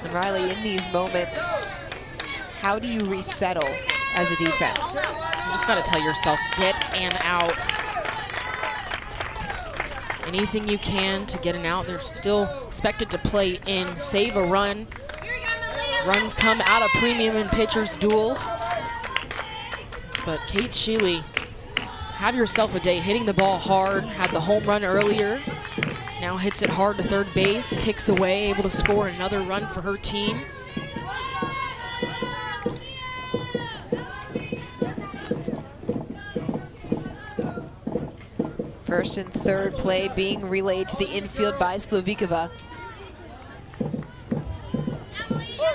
And Riley, in these moments, how do you resettle as a defense? You just got to tell yourself, get an out. Anything you can to get an out. They're still expected to play in, save a run. Runs come out of premium and pitchers duels. But Kate Sheely, have yourself a day, hitting the ball hard, had the home run earlier. Now hits it hard to third base, kicks away, able to score another run for her team. First and third play being relayed to the infield by Slovikova.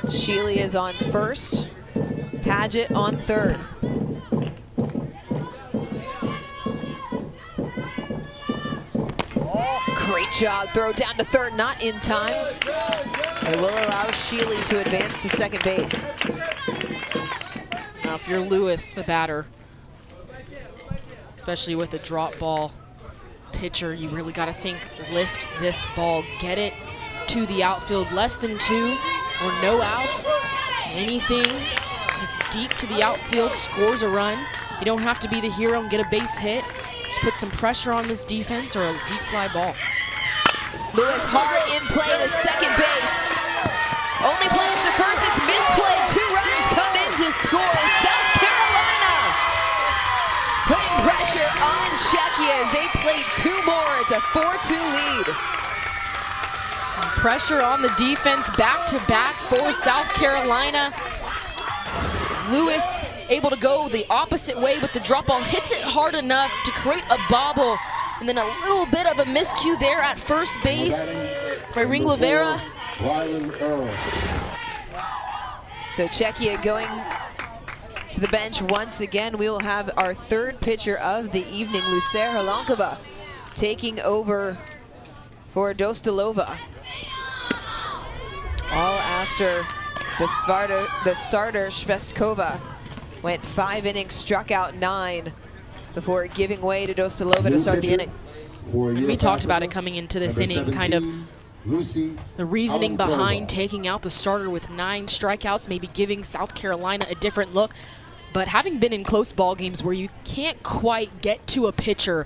Sheely is on first, Paget on third. Great job, throw down to third, not in time. It will allow Sheely to advance to second base. Now if you're Lewis, the batter, especially with a drop ball pitcher, you really got to think, lift this ball, get it to the outfield, less than two or no outs, anything It's deep to the outfield, scores a run. You don't have to be the hero and get a base hit. Just put some pressure on this defense or a deep fly ball. Lewis hard in play to second base. Only plays the first, it's misplayed. 2 runs come in to score. South Carolina putting pressure on Czechia as they play 2 more. It's a 4-2 lead. Pressure on the defense back-to-back for South Carolina. Lewis able to go the opposite way with the drop ball, hits it hard enough to create a bobble, and then a little bit of a miscue there at first base by Ringlovera. So Czechia going to the bench once again. We will have our 3rd pitcher of the evening, Lucer Halankova, taking over for Dostalova. All after the starter Shvestkova went 5 innings, struck out 9 before giving way to Dostalova to start the inning. And we talked about it coming into this inning, kind of the reasoning behind taking out the starter with 9 strikeouts, maybe giving South Carolina a different look. But having been in close ball games where you can't quite get to a pitcher,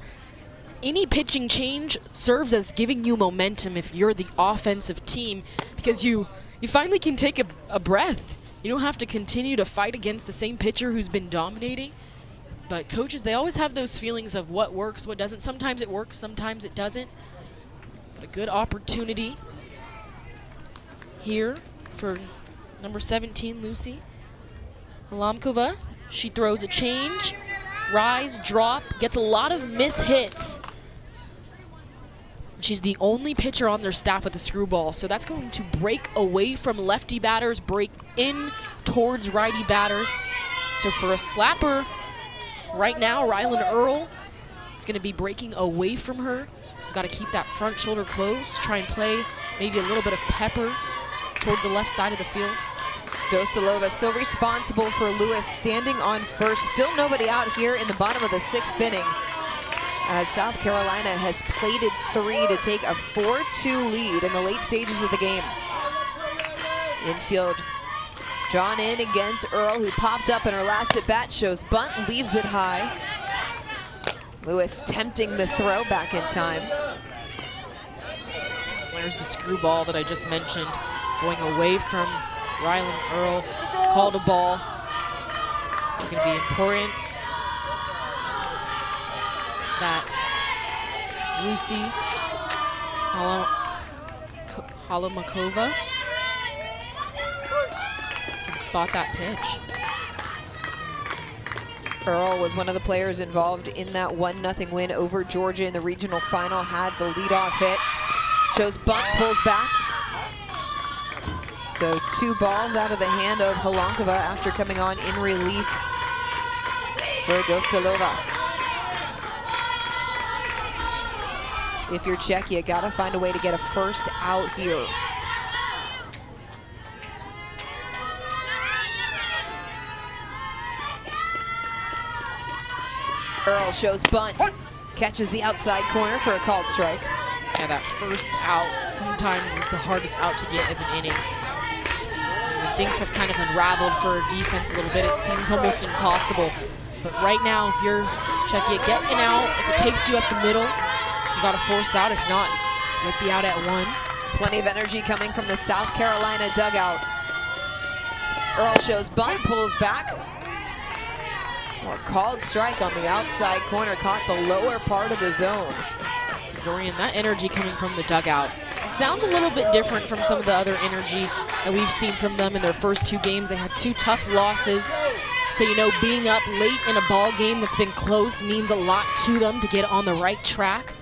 any pitching change serves as giving you momentum if you're the offensive team, because you finally can take a breath. You don't have to continue to fight against the same pitcher who's been dominating. But coaches, they always have those feelings of what works, what doesn't. Sometimes it works, sometimes it doesn't. But a good opportunity here for number 17, Lucy Halamkova. She throws a change, rise, drop, gets a lot of miss hits. She's the only pitcher on their staff with a screwball, so that's going to break away from lefty batters, break in towards righty batters. So for a slapper right now, Rylan Earl is going to be breaking away from her. So she's got to keep that front shoulder closed, try and play maybe a little bit of pepper toward the left side of the field. Dostalova still responsible for Lewis standing on first. Still nobody out here in the bottom of the 6th inning, as South Carolina has plated 3 to take a 4-2 lead in the late stages of the game. Infield drawn in against Earl, who popped up in her last at bat, shows bunt, leaves it high. Lewis tempting the throw back in time. There's the screwball that I just mentioned, going away from Rylan Earl, called a ball. It's going to be important that Lucy Halamakova can spot that pitch. Earl was one of the players involved in that 1-0 win over Georgia in the regional final, had the leadoff hit. Shows bunt, pulls back. So 2 balls out of the hand of Halankova after coming on in relief for Dostalova. If you're Czechia, gotta find a way to get a first out here. Earl shows bunt, catches the outside corner for a called strike. Yeah, that first out sometimes is the hardest out to get of an inning. When things have kind of unraveled for a defense a little bit, it seems almost impossible. But right now, if you're Czechia, get an out. If it takes you up the middle, you got to force out. If not, get the out at 1. Plenty of energy coming from the South Carolina dugout. Earl shows bunt, pulls back. Well, called strike on the outside corner, caught the lower part of the zone. Dorian, that energy coming from the dugout sounds a little bit different from some of the other energy that we've seen from them in their first 2 games. They had 2 tough losses. So, you know, being up late in a ball game that's been close means a lot to them to get on the right track.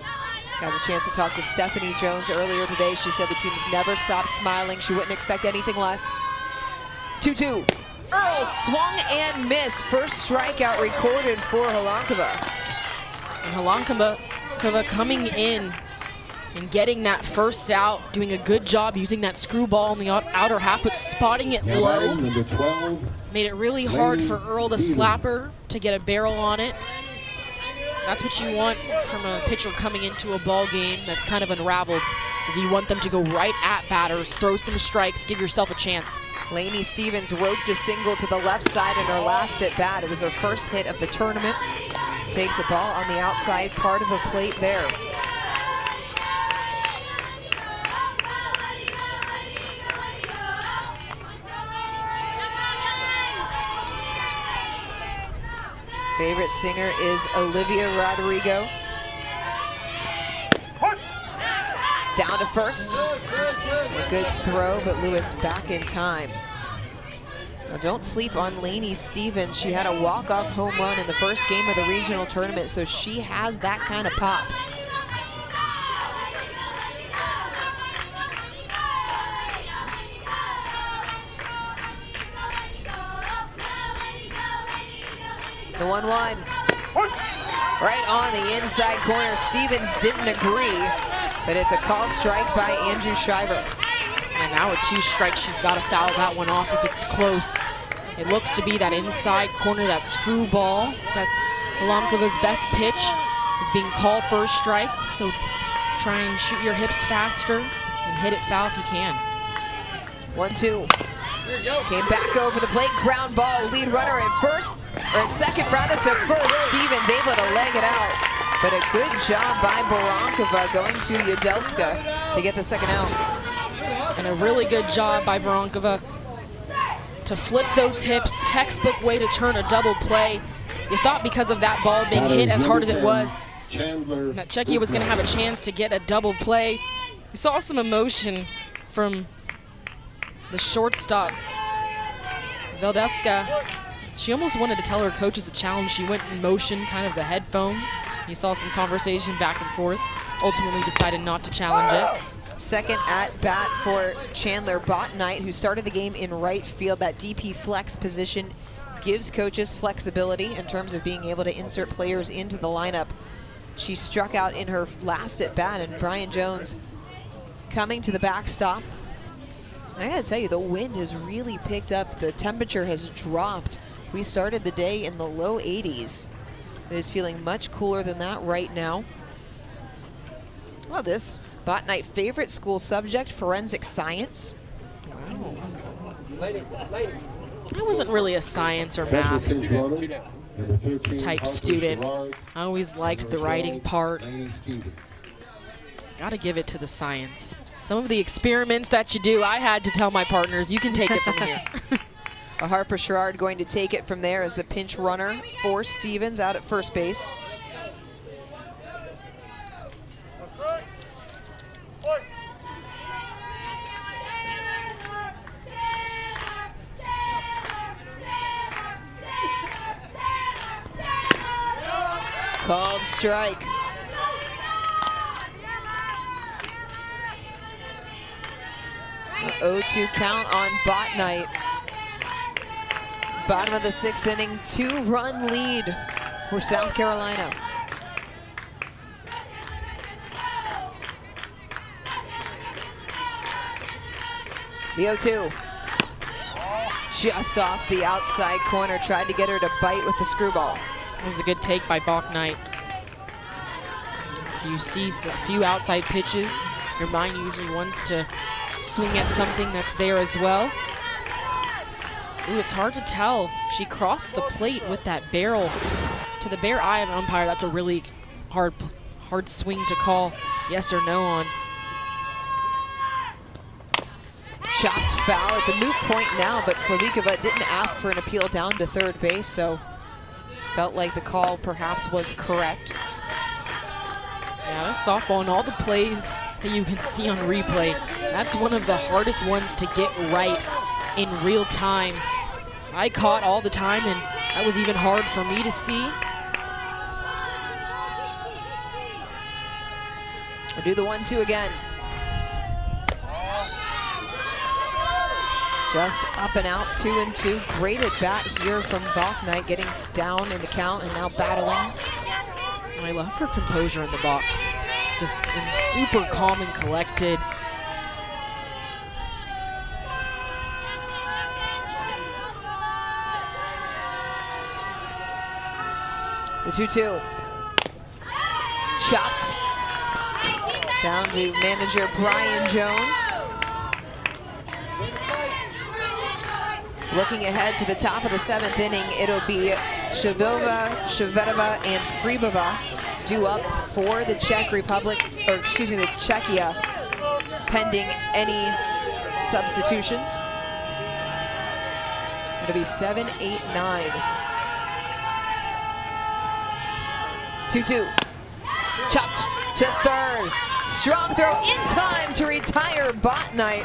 Got a chance to talk to Stephanie Jones earlier today. She said the team's never stopped smiling. She wouldn't expect anything less. 2-2. Earl swung and missed. First strikeout recorded for Halankova. And Halankova coming in and getting that first out, doing a good job using that screwball in the outer half, but spotting it low. Made it really hard for Earl, the slapper, to get a barrel on it. That's what you want from a pitcher coming into a ball game that's kind of unraveled, is you want them to go right at batters, throw some strikes, give yourself a chance. Lainey Stevens roped a single to the left side in her last at bat. It was her first hit of the tournament. Takes a ball on the outside part of the plate there. Favorite singer is Olivia Rodrigo. Down to first. A good throw, but Lewis back in time. Now don't sleep on Lainey Stevens. She had a walk-off home run in the first game of the regional tournament, so she has that kind of pop. The 1-1. Right on the inside corner. Stevens didn't agree, but it's a called strike by Andrew Shriver. And now with 2 strikes, she's got to foul that one off if it's close. It looks to be that inside corner, that screwball. That's Lomkova's best pitch is being called for a strike. So try and shoot your hips faster and hit it foul if you can. 1-2. Came back over the plate, ground ball, lead runner at first, or at second rather, to first. Stevens able to leg it out. But a good job by Barankova going to Yadelska to get the second out. And a really good job by Barankova to flip those hips. Textbook way to turn a double play. You thought because of that ball being hit as hard as it was, that Czechia was going to have a chance to get a double play. We saw some emotion from the shortstop, Veldeska. She almost wanted to tell her coaches a challenge. She went in motion, kind of the headphones. You saw some conversation back and forth. Ultimately decided not to challenge it. Second at bat for Chandler Botnight, who started the game in right field. That DP flex position gives coaches flexibility in terms of being able to insert players into the lineup. She struck out in her last at bat, and Brian Jones coming to the backstop. I gotta tell you, the wind has really picked up. The temperature has dropped. We started the day in the low 80s. It is feeling much cooler than that right now. Well, this Botnight favorite school subject, forensic science. I wasn't really a science or math type student. I always liked the writing part. Gotta give it to the science. Some of the experiments that you do, I had to tell my partners, you can take it from here. Harper Sherrard going to take it from there as the pinch runner for Stevens out at first base. Called strike. A 0-2 count on Botnight. Bottom of the 6th inning, 2-run lead for South Carolina. The 0-2. Just off the outside corner, tried to get her to bite with the screwball. It was a good take by Botnight. If you see a few outside pitches, your mind usually wants to swing at something that's there as well. Ooh, it's hard to tell. She crossed the plate with that barrel. To the bare eye of an umpire, that's a really hard swing to call yes or no on. Chopped foul. It's a moot point now, but Slavikova didn't ask for an appeal down to third base, so felt like the call perhaps was correct. Yeah, that's softball, and all the plays that you can see on replay, that's one of the hardest ones to get right in real time. I caught all the time, and that was even hard for me to see. We'll do the 1-2 again. Just up and out, 2-2. Great at bat here from Botnight, getting down in the count and now battling. I love her composure in the box. Just been super calm and collected. The 2-2. Chopped. Down to manager Brian Jones. Looking ahead to the top of the 7th inning, it'll be Shvilova, Shvedova, and Fribova due up for the Czech Republic, or excuse me, the Czechia, pending any substitutions. It'll be 7, 8, 9. 2-2. Chopped to third. Strong throw in time to retire Botnight.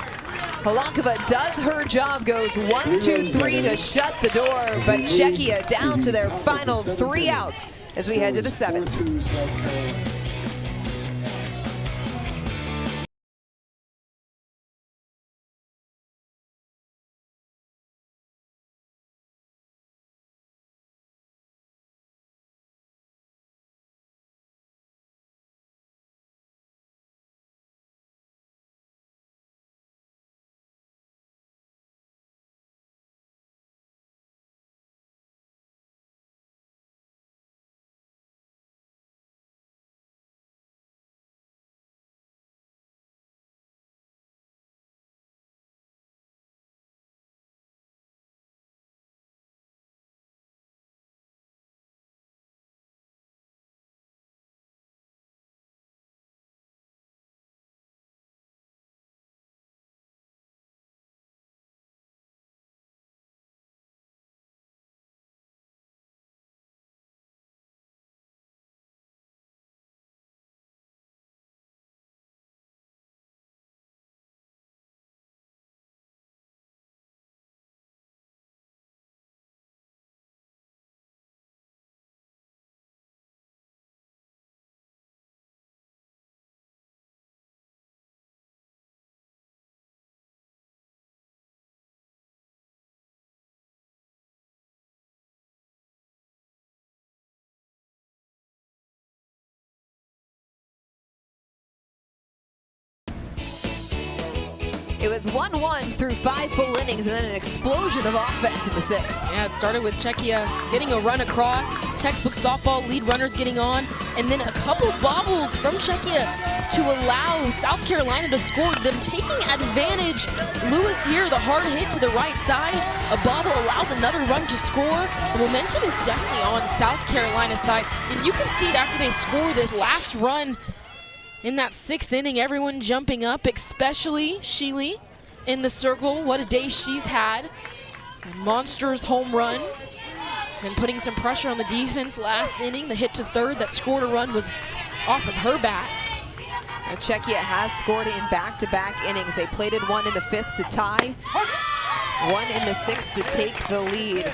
Holankova does her job, goes 1, 2, 3 to shut the door, but Czechia down to their final 3 outs as we head to the 7th. It was 1-1 through 5 full innings and then an explosion of offense in the 6th. Yeah, it started with Czechia getting a run across, textbook softball lead runners getting on, and then a couple bobbles from Czechia to allow South Carolina to score, them taking advantage. Lewis here, the hard hit to the right side. A bobble allows another run to score. The momentum is definitely on South Carolina's side, and you can see it after they score the last run. In that 6th inning, everyone jumping up, especially Sheely in the circle. What a day she's had. A monstrous home run. And putting some pressure on the defense last inning. The hit to third that scored a run was off of her bat. Czechia has scored in back-to-back innings. They plated one in the 5th to tie, one in the 6th to take the lead.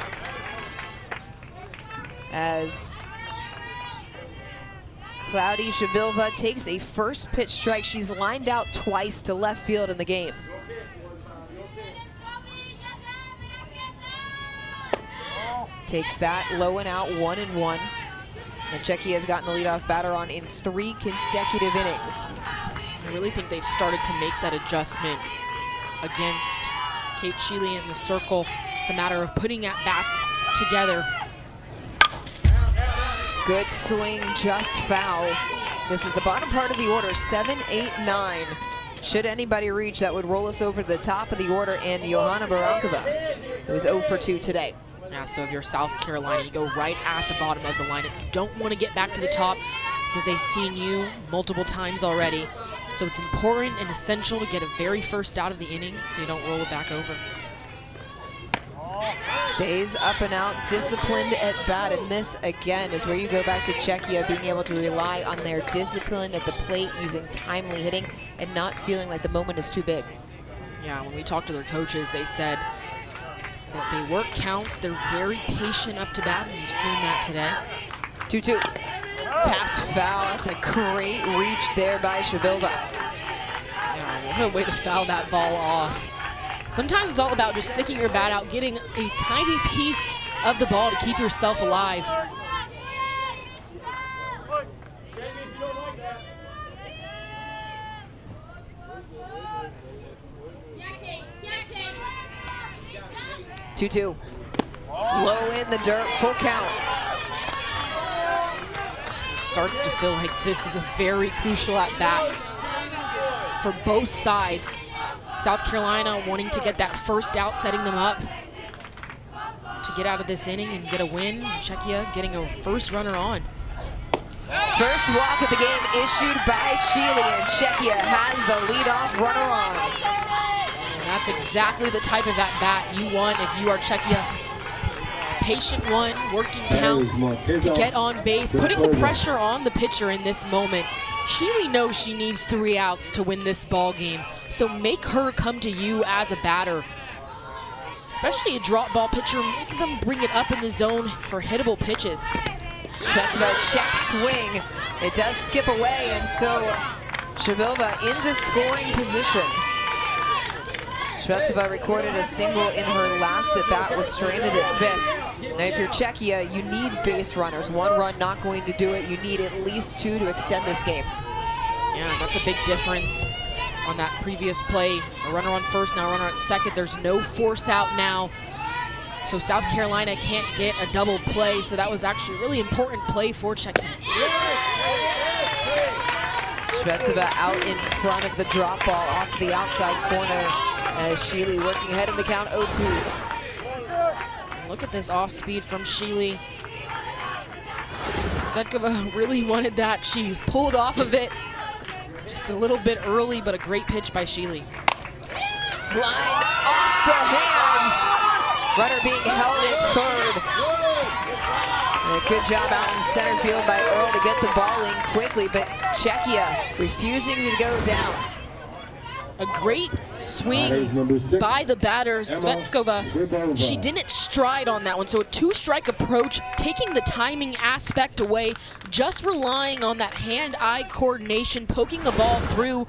As Cloudy Shvilova takes a first pitch strike. She's lined out twice to left field in the game. Takes that low and out, 1-1. And Czechia has gotten the leadoff batter on in 3 consecutive innings. I really think they've started to make that adjustment against Kate Sheely in the circle. It's a matter of putting at bats together. Good swing, just foul. This is the bottom part of the order, 7, 8, 9. Should anybody reach, that would roll us over to the top of the order and Johanna Barankova, who was 0 for 2 today. Yeah, so if you're South Carolina, you go right at the bottom of the lineup. You don't want to get back to the top because they've seen you multiple times already. So it's important and essential to get a very first out of the inning so you don't roll it back over. Stays up and out, disciplined at bat, and this again is where you go back to Czechia being able to rely on their discipline at the plate, using timely hitting and not feeling like the moment is too big. Yeah, when we talked to their coaches, they said that they work counts, they're very patient up to bat, and you've seen that today. 2-2, tapped foul. That's a great reach there by Shvilova. Yeah, what a way to foul that ball off. Sometimes it's all about just sticking your bat out, getting a tiny piece of the ball to keep yourself alive. Two-two. Low in the dirt, full count. It starts to feel like this is a very crucial at bat for both sides. South Carolina wanting to get that first out, setting them up. get out of this inning and get a win. Czechia getting a first runner on. First walk of the game issued by Sheely, and Czechia has the leadoff runner on. And that's exactly the type of at-bat you want if you are Czechia. Patient one, working counts to get on base, putting the pressure on the pitcher in this moment. Sheely knows she needs 3 outs to win this ball game, so make her come to you as a batter. Especially a drop ball pitcher, make them bring it up in the zone for hittable pitches. Shvetsova check swing. It does skip away, and so Shvetsova into scoring position. Shvetsova recorded a single in her last at-bat, was stranded at 5th. Now if you're Czechia, you need base runners. 1 run not going to do it. You need at least 2 to extend this game. Yeah, that's a big difference on that previous play. A runner on first, now a runner on second. There's no force out now. So South Carolina can't get a double play, so that was actually a really important play for Czechia. Shvetsova out in front of the drop ball off the outside corner as Sheely working ahead in the count 0-2. Look at this off speed from Sheely. Svetkova really wanted that. She pulled off of it just a little bit early, but a great pitch by Sheely. Line off the hands. Runner being held at third. And a good job out in center field by Earl to get the ball in quickly, but Czechia refusing to go down. A great swing by the batter, Svetkova. She didn't stride on that one, so a 2-strike approach, taking the timing aspect away, just relying on that hand-eye coordination, poking the ball through.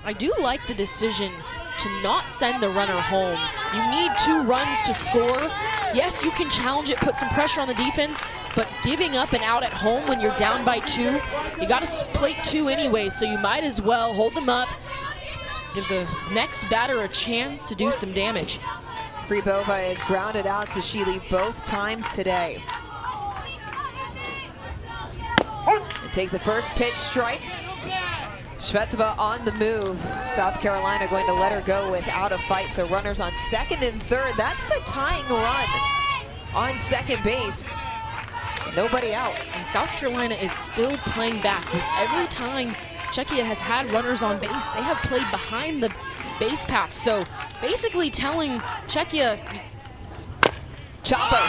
I do like the decision to not send the runner home. You need 2 runs to score. Yes, you can challenge it, put some pressure on the defense, but giving up an out at home when you're down by 2, you got to plate 2 anyway, so you might as well hold them up, give the next batter a chance to do some damage. Fribova is grounded out to Sheely both times today. It takes a first pitch strike. Shvetsova on the move. South Carolina going to let her go without a fight, so runners on second and third. That's the tying run on second base. Nobody out. And South Carolina is still playing back. With every time Czechia has had runners on base, they have played behind the base path. So basically telling Czechia, chopper.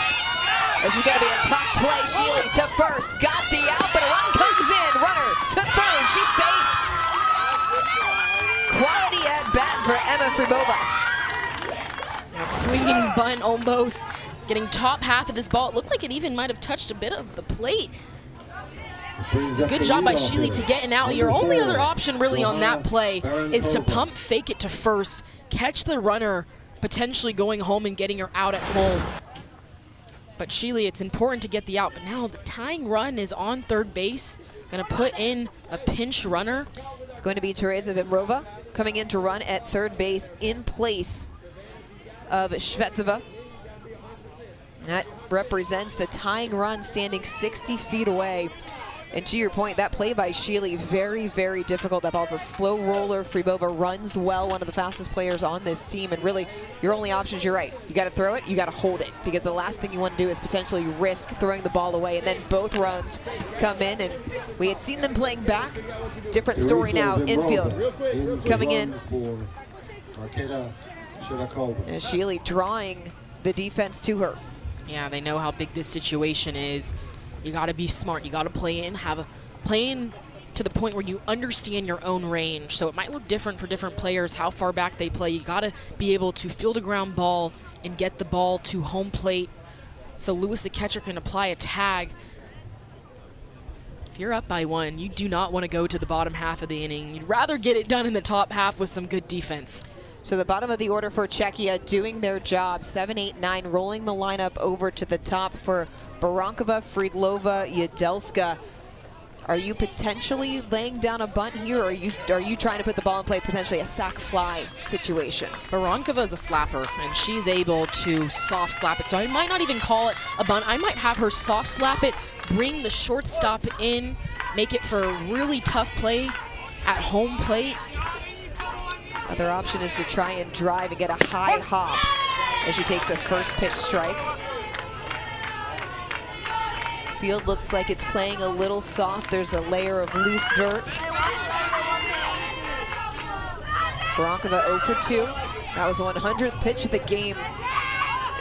This is going to be a tough play. Sheely to first, got the out, but a run comes in. Runner to third, she's safe. Quality at bat for Emma Fribova. That swinging bunt almost getting top half of this ball. It looked like it even might have touched a bit of the plate. Good job by Sheely to get an out. Your only other option really on that play is to pump fake it to first, catch the runner potentially going home and getting her out at home. But Sheely, it's important to get the out. But now the tying run is on third base. Gonna put in a pinch runner. It's going to be Teresa Vimrova coming in to run at third base in place of Shvetsova. That represents the tying run standing 60 feet away. And to your point, that play by Sheely, very, very difficult. That ball's a slow roller. Fribova runs well, one of the fastest players on this team. And really, your only options, you're right. You got to throw it, you got to hold it. Because the last thing you want to do is potentially risk throwing the ball away. And then both runs come in. And we had seen them playing back. Different story now, infield. Coming in. And Sheely drawing the defense to her. Yeah, they know how big this situation is. You got to be smart. You got to play in, play in to the point where you understand your own range. So it might look different for different players, how far back they play. You got to be able to field a ground ball and get the ball to home plate so Lewis, the catcher, can apply a tag. If you're up by 1, you do not want to go to the bottom half of the inning. You'd rather get it done in the top half with some good defense. So the bottom of the order for Czechia doing their job. 7, 8, 9, rolling the lineup over to the top for Barankova, Friedlova, Yadelska. Are you potentially laying down a bunt here, or are you trying to put the ball in play, potentially a sac fly situation? Barankova is a slapper, and she's able to soft slap it. So I might not even call it a bunt. I might have her soft slap it, bring the shortstop in, make it for a really tough play at home plate. Other option is to try and drive and get a high hop as she takes a first pitch strike. Field looks like it's playing a little soft. There's a layer of loose dirt. Barankova 0 for 2. That was the 100th pitch of the game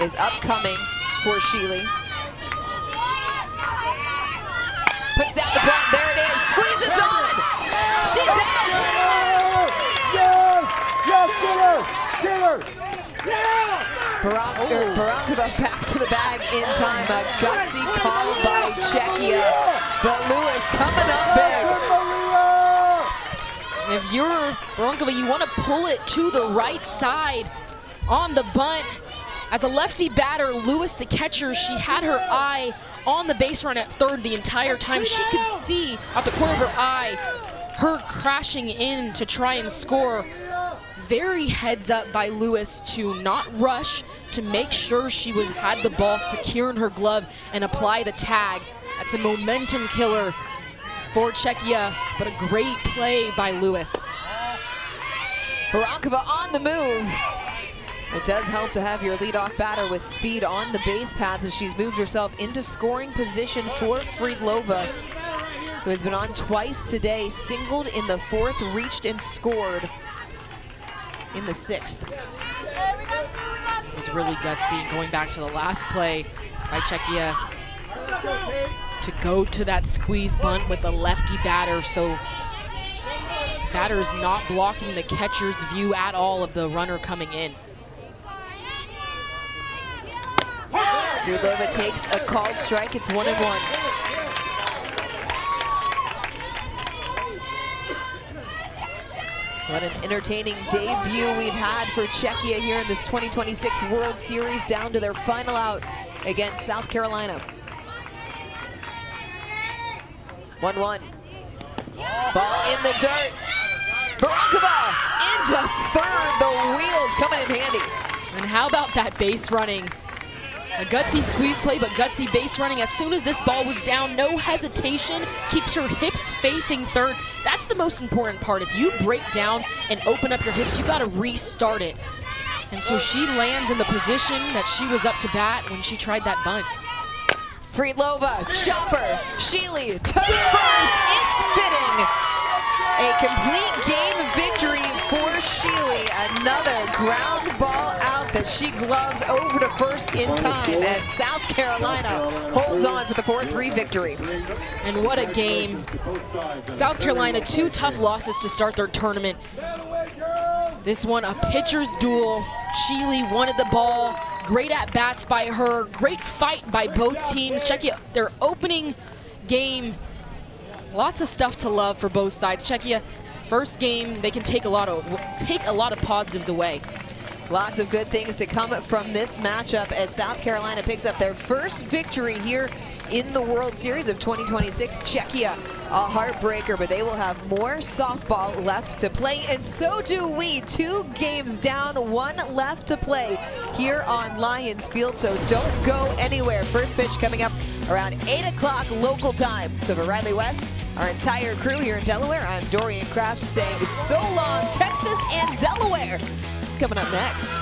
is upcoming for Sheely. Puts down the bunt, there it is, squeezes on! She's out! Barankova back to the bag in time. A gutsy call by Czechia, but Lewis coming up big. If you're Barankova, you want to pull it to the right side on the bunt. As a lefty batter, Lewis, the catcher, she had her eye on the base run at third the entire time. She could see out the corner of her eye her crashing in to try and score. Very heads up by Lewis to not rush, to make sure she had the ball secure in her glove and apply the tag. That's a momentum killer for Czechia, but a great play by Lewis. Barankova on the move. It does help to have your leadoff batter with speed on the base paths as she's moved herself into scoring position for Friedlova, who has been on twice today, singled in the 4th, reached and scored in the 6th. It was really gutsy going back to the last play by Czechia to go to that squeeze bunt with the lefty batter, so the batter is not blocking the catcher's view at all of the runner coming in. Friedlova takes a called strike. It's 1-1. What an entertaining debut we've had for Czechia here in this 2026 World Series, down to their final out against South Carolina. 1-1. Ball in the dirt. Barankova into third. The wheels coming in handy. And how about that base running? A gutsy squeeze play, but gutsy base running. As soon as this ball was down, no hesitation, keeps her hips facing third. That's the most important part. If you break down and open up your hips, you gotta restart it. And so she lands in the position that she was up to bat when she tried that bunt. Friedlova, chopper, Sheely to first, it's fitting. A complete game victory for Sheely. Another ground ball out that she gloves over to first in time as South Carolina holds on for the 4-3 victory. And what a game. South Carolina, 2 tough losses to start their tournament. This one, a pitcher's duel. Sheely wanted the ball. Great at-bats by her. Great fight by both teams. Czechia, their opening game, lots of stuff to love for both sides. Czechia, first game, they can take a lot of positives away. Lots of good things to come from this matchup as South Carolina picks up their first victory here in the World Series of 2026. Czechia, a heartbreaker, but they will have more softball left to play, and so do we. 2 games down, 1 left to play here on Lions Field, so don't go anywhere. First pitch coming up around 8 o'clock local time. So for Riley West, our entire crew here in Delaware, I'm Dorian Kraft saying so long, Texas and Delaware. It's coming up next.